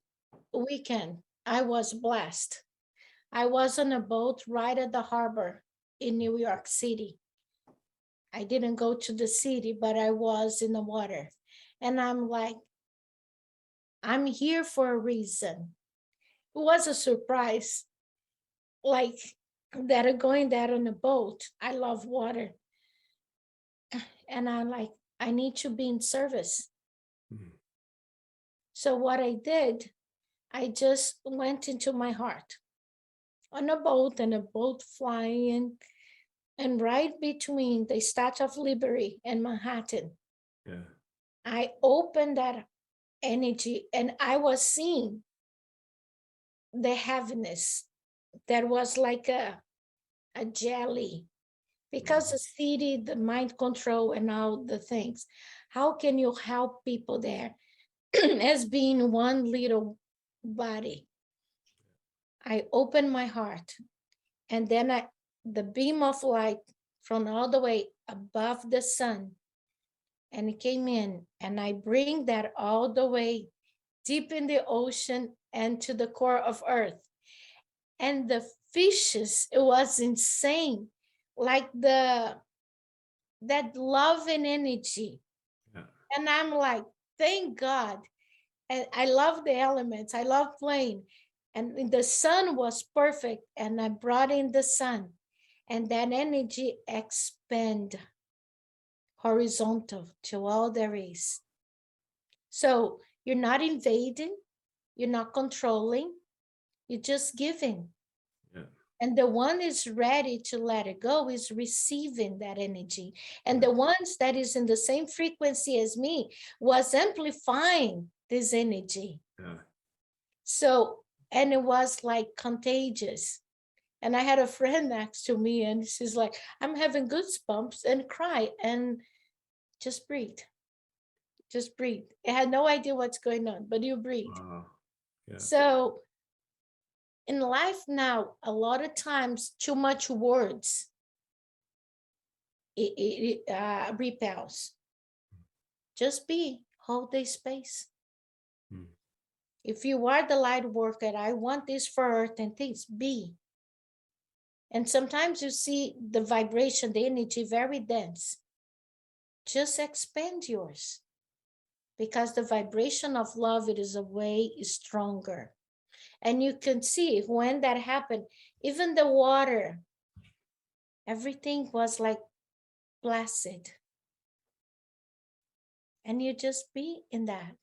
C: weekend, I was blessed. I was on a boat right at the harbor in New York City. I didn't go to the city, but I was in the water. And I'm like, I'm here for a reason. It was a surprise, like that going there on a boat. I love water. And I'm like, I need to be in service. So what I did, I just went into my heart on a boat and a boat flying and right between the Statue of Liberty and Manhattan.
A: Yeah.
C: I opened that energy and I was seeing the heaviness that was like a jelly because the city, the mind control and all the things. How can you help people there as being one little body? I opened my heart and then the beam of light from all the way above the sun, and it came in, and I bring that all the way deep in the ocean and to the core of earth. And the fishes, it was insane, like that love and energy. Yeah. And I'm like, thank God. And I love the elements. I love playing. And the sun was perfect. And I brought in the sun. And that energy expand horizontal to all there is. So you're not invading. You're not controlling. You're just giving. Yeah. And the one is ready to let it go is receiving that energy. And the ones that is in the same frequency as me was amplifying this energy. Yeah. So, and it was like contagious. And I had a friend next to me and she's like, I'm having goosebumps and cry and just breathe. Just breathe. I had no idea what's going on, but you breathe. Yeah. So in life now, a lot of times too much words, it repels. Just be, hold the space. If you are the light worker, I want this for earth and things, be. And sometimes you see the vibration, the energy very dense. just expand yours, because the vibration of love, it is a way stronger. And you can see when that happened, even the water, everything was like placid. And you just be in that.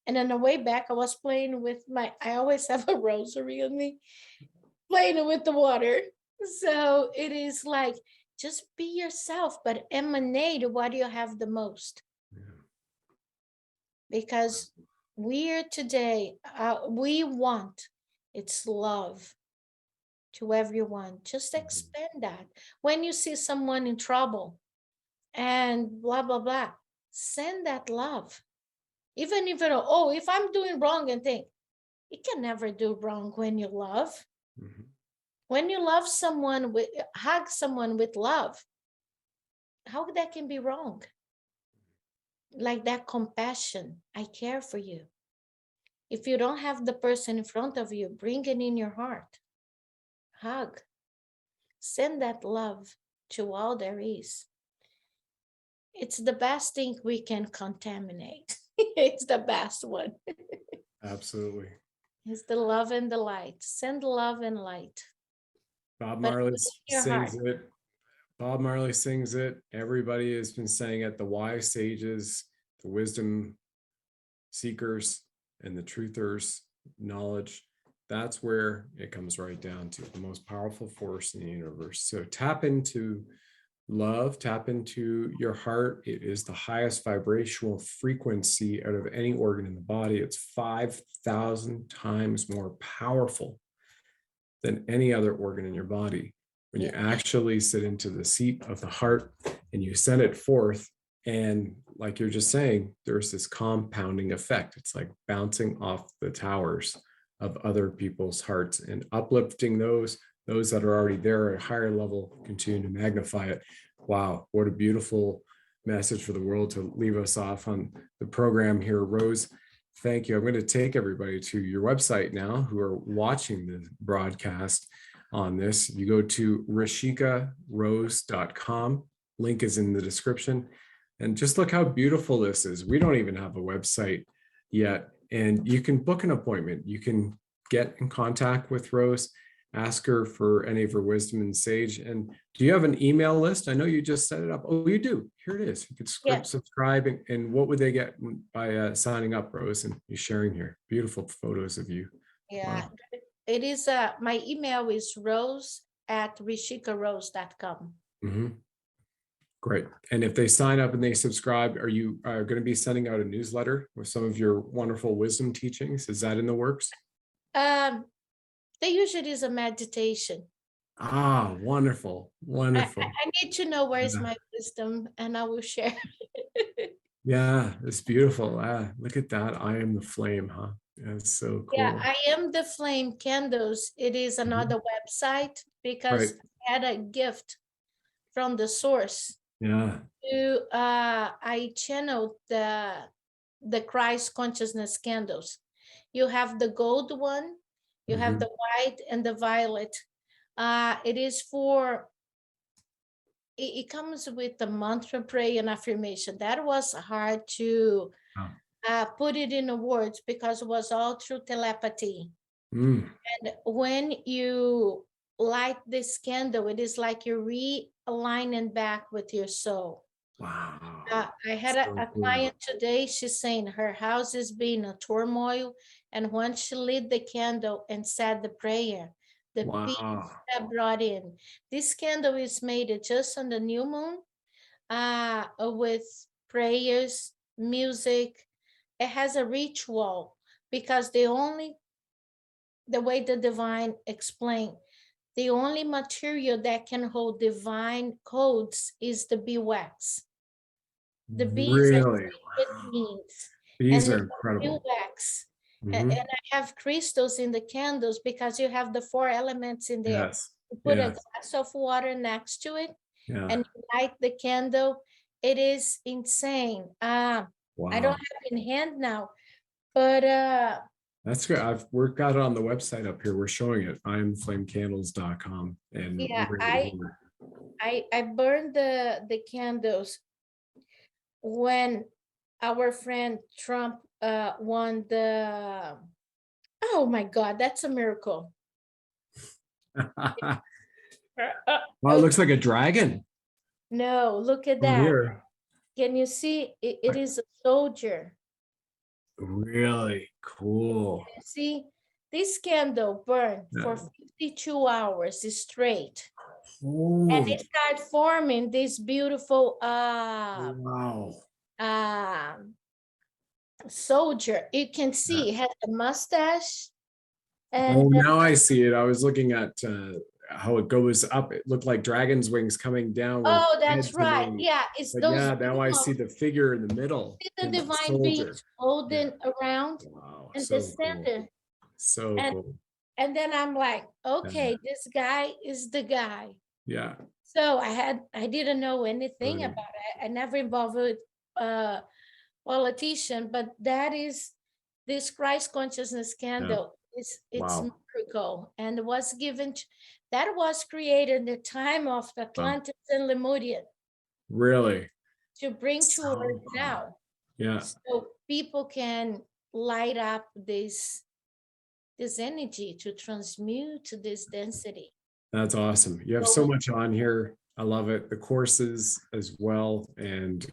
C: And on the way back, I was playing with I always have a rosary on me, playing with the water. So it is like, just be yourself, but emanate what you have the most. Because we're today, we want, it's love to everyone. Just expand that. When you see someone in trouble and blah, blah, blah, send that love. Even if, if I'm doing wrong, and think, you can never do wrong when you love.
A: Mhm.
C: When you love someone, hug someone with love, how that can be wrong? Like that compassion, I care for you. If you don't have the person in front of you, bring it in your heart. Hug. Send that love to all there is. It's the best thing we can contaminate. It's the best one.
A: Absolutely.
C: It's the love and the light. Send love and light.
A: Bob
C: But
A: Marley
C: in your
A: sings
C: heart.
A: it. Bob Marley sings it. Everybody has been saying it. The wise sages, the wisdom seekers, and the truthers, knowledge. That's where it comes right down to the most powerful force in the universe. So tap into love, tap into your heart. It is the highest vibrational frequency out of any organ in the body. It's 5,000 times more powerful than any other organ in your body. When you actually sit into the seat of the heart and you send it forth, and like you're just saying, there's this compounding effect. It's like bouncing off the towers of other people's hearts and uplifting those that are already there at a higher level, continue to magnify it. Wow, what a beautiful message for the world to leave us off on the program here, Rose. Thank you. I'm going to take everybody to your website now who are watching the broadcast on this. You go to rashikarose.com. Link is in the description. And just look how beautiful this is. We don't even have a website yet. And you can book an appointment. You can get in contact with Rose, ask her for any of her wisdom and sage. And do you have an email list? I know you just set it up. Oh, you do. Here it is. You could subscribe. And what would they get by signing up, Rose, and you sharing here? Beautiful photos of you.
C: Yeah,
A: Wow.
C: it is. My email is rose@rashikarose.com.
A: Mm-hmm. Great. And if they sign up and they subscribe, are you going to be sending out a newsletter with some of your wonderful wisdom teachings? Is that in the works?
C: They usually is a meditation.
A: Ah, wonderful. Wonderful.
C: I need to know where is my wisdom, and I will share.
A: Yeah, it's beautiful. Ah, look at that. I am the flame, huh? That's so cool.
C: Yeah, I am the flame candles. It is another website because I had a gift from the source.
A: Yeah.
C: I channeled the Christ consciousness candles. You have the gold one, you have the white and the violet. It is for, it comes with the mantra, prayer, and affirmation. That was hard to put it in the words because it was all through telepathy. And when you light this candle, it is like you're realigning back with your soul.
A: Wow.
C: I had a client today. She's saying her house is being a turmoil, and once she lit the candle and said the prayer, the peace that brought in. This candle is made just on the new moon, with prayers, music. It has a ritual because the way the divine explained, the only material that can hold divine codes is the bee wax. The bees are sacred beings.
A: These
C: and
A: are incredible.
C: Bee wax. And I have crystals in the candles because you have the 4 elements in there.
A: Yes.
C: You put a glass of water next to it and you light the candle. It is insane. I don't have it in hand now, but
A: that's good. We've got it on the website up here. We're showing it. IamFlameCandles.com. And
C: yeah, I burned the candles when our friend Trump won the, oh my God, that's a miracle.
A: Well, it looks like a dragon.
C: No, look at
A: Oh,
C: that.
A: here.
C: Can you see? It is a soldier.
A: Really cool.
C: See, this candle burned for 52 hours straight. And
A: Oh,
C: it started forming this beautiful
A: wow.
C: soldier. You can see it has a mustache.
A: Oh,
C: And
A: now I see it. I was looking at how it goes up. It looked like dragon's wings coming down. with
C: oh, that's
A: heads and
C: right.
A: wings.
C: Yeah, it's
A: But
C: those.
A: yeah, now I see the figure in the middle.
C: The
A: the
C: divine
A: soldier.
C: beings holding around
A: Wow,
C: and
A: so
C: the center.
A: cool. So
C: And-
A: cool.
C: And then I'm like, okay, this guy is the guy.
A: Yeah.
C: So I didn't know anything
A: Brilliant.
C: about it. I never involved with politician, but that is this Christ consciousness candle. It's
A: Wow.
C: miracle, and was given that was created in the time of Atlantis and Lemuria
A: Really?
C: to bring to
A: So
C: Earth
A: cool.
C: now,
A: Yeah.
C: so people can light up this energy to transmute this density.
A: That's awesome. You have so much on here. I love it. The courses as well. And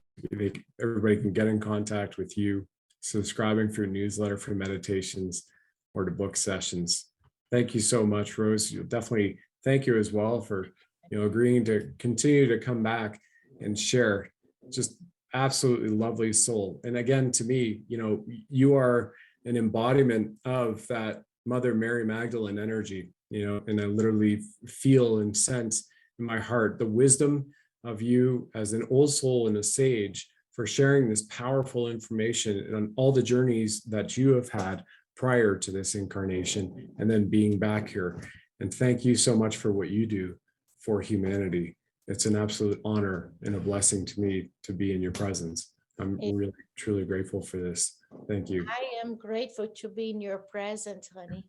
A: everybody can get in contact with you, subscribing for your newsletter, for meditations, or to book sessions. Thank you so much, Rose. You'll definitely thank you as well for agreeing to continue to come back and share. Just absolutely lovely soul. And again, to me, you are an embodiment of that Mother Mary Magdalene energy, and I literally feel and sense in my heart the wisdom of you as an old soul and a sage for sharing this powerful information on all the journeys that you have had prior to this incarnation and then being back here. And thank you so much for what you do for humanity. It's an absolute honor and a blessing to me to be in your presence. I'm really, truly grateful for this. Thank you.
C: I am grateful to be in your presence, honey.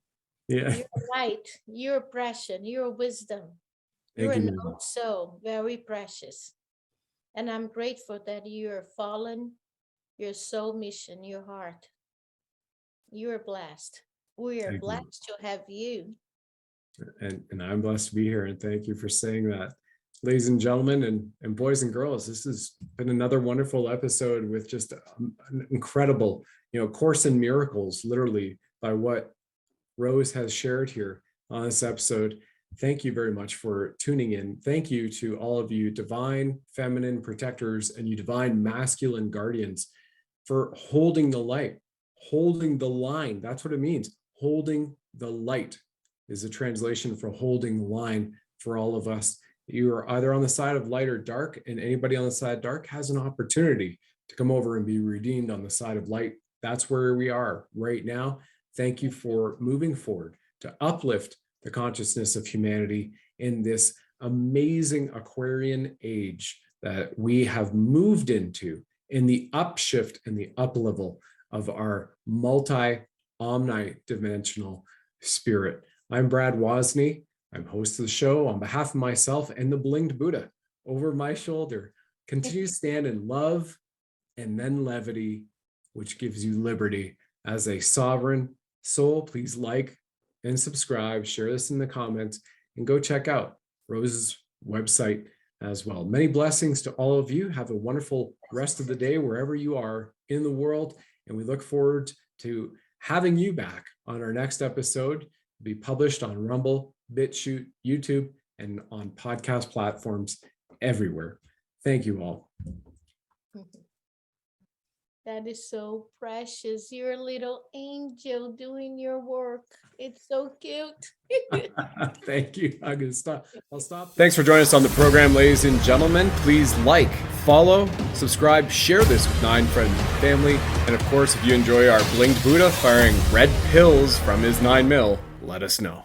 A: Yeah.
C: You're light, you're precious, you're wisdom.
A: Thank
C: You're
A: you,
C: an
A: Mama.
C: old soul, very precious. And I'm grateful that you're fallen, your soul mission, your heart. You're blessed. We are
A: Thank you.
C: blessed to have you.
A: And I'm blessed to be here. And thank you for saying that. Ladies and gentlemen, and boys and girls, this has been another wonderful episode with just an incredible, Course in Miracles, literally, by what Rose has shared here on this episode. Thank you very much for tuning in. Thank you to all of you divine feminine protectors and you divine masculine guardians for holding the light, holding the line. That's what it means. Holding the light is a translation for holding the line for all of us. You are either on the side of light or dark, and anybody on the side of dark has an opportunity to come over and be redeemed on the side of light. That's where we are right now. Thank you for moving forward to uplift the consciousness of humanity in this amazing Aquarian age that we have moved into, in the upshift and the up level of our multi-omni-dimensional spirit. I'm Brad Wozni. I'm host of the show. On behalf of myself and the Blinged Buddha, over my shoulder, continue to stand in love and then levity, which gives you liberty. As a sovereign soul, please like and subscribe, share this in the comments, and go check out Rose's website as well. Many blessings to all of you. Have a wonderful rest of the day wherever you are in the world. And we look forward to having you back on our next episode. It'll be published on Rumble, BitChute, YouTube, and on podcast platforms everywhere. Thank you all.
C: That is so precious. You're a little angel doing your work. It's so cute.
A: Thank you. I'm going to stop. I'll stop. Thanks for joining us on the program, ladies and gentlemen. Please like, follow, subscribe, share this with 9 friends and family. And of course, if you enjoy our Blinged Buddha firing red pills from his 9mm, let us know.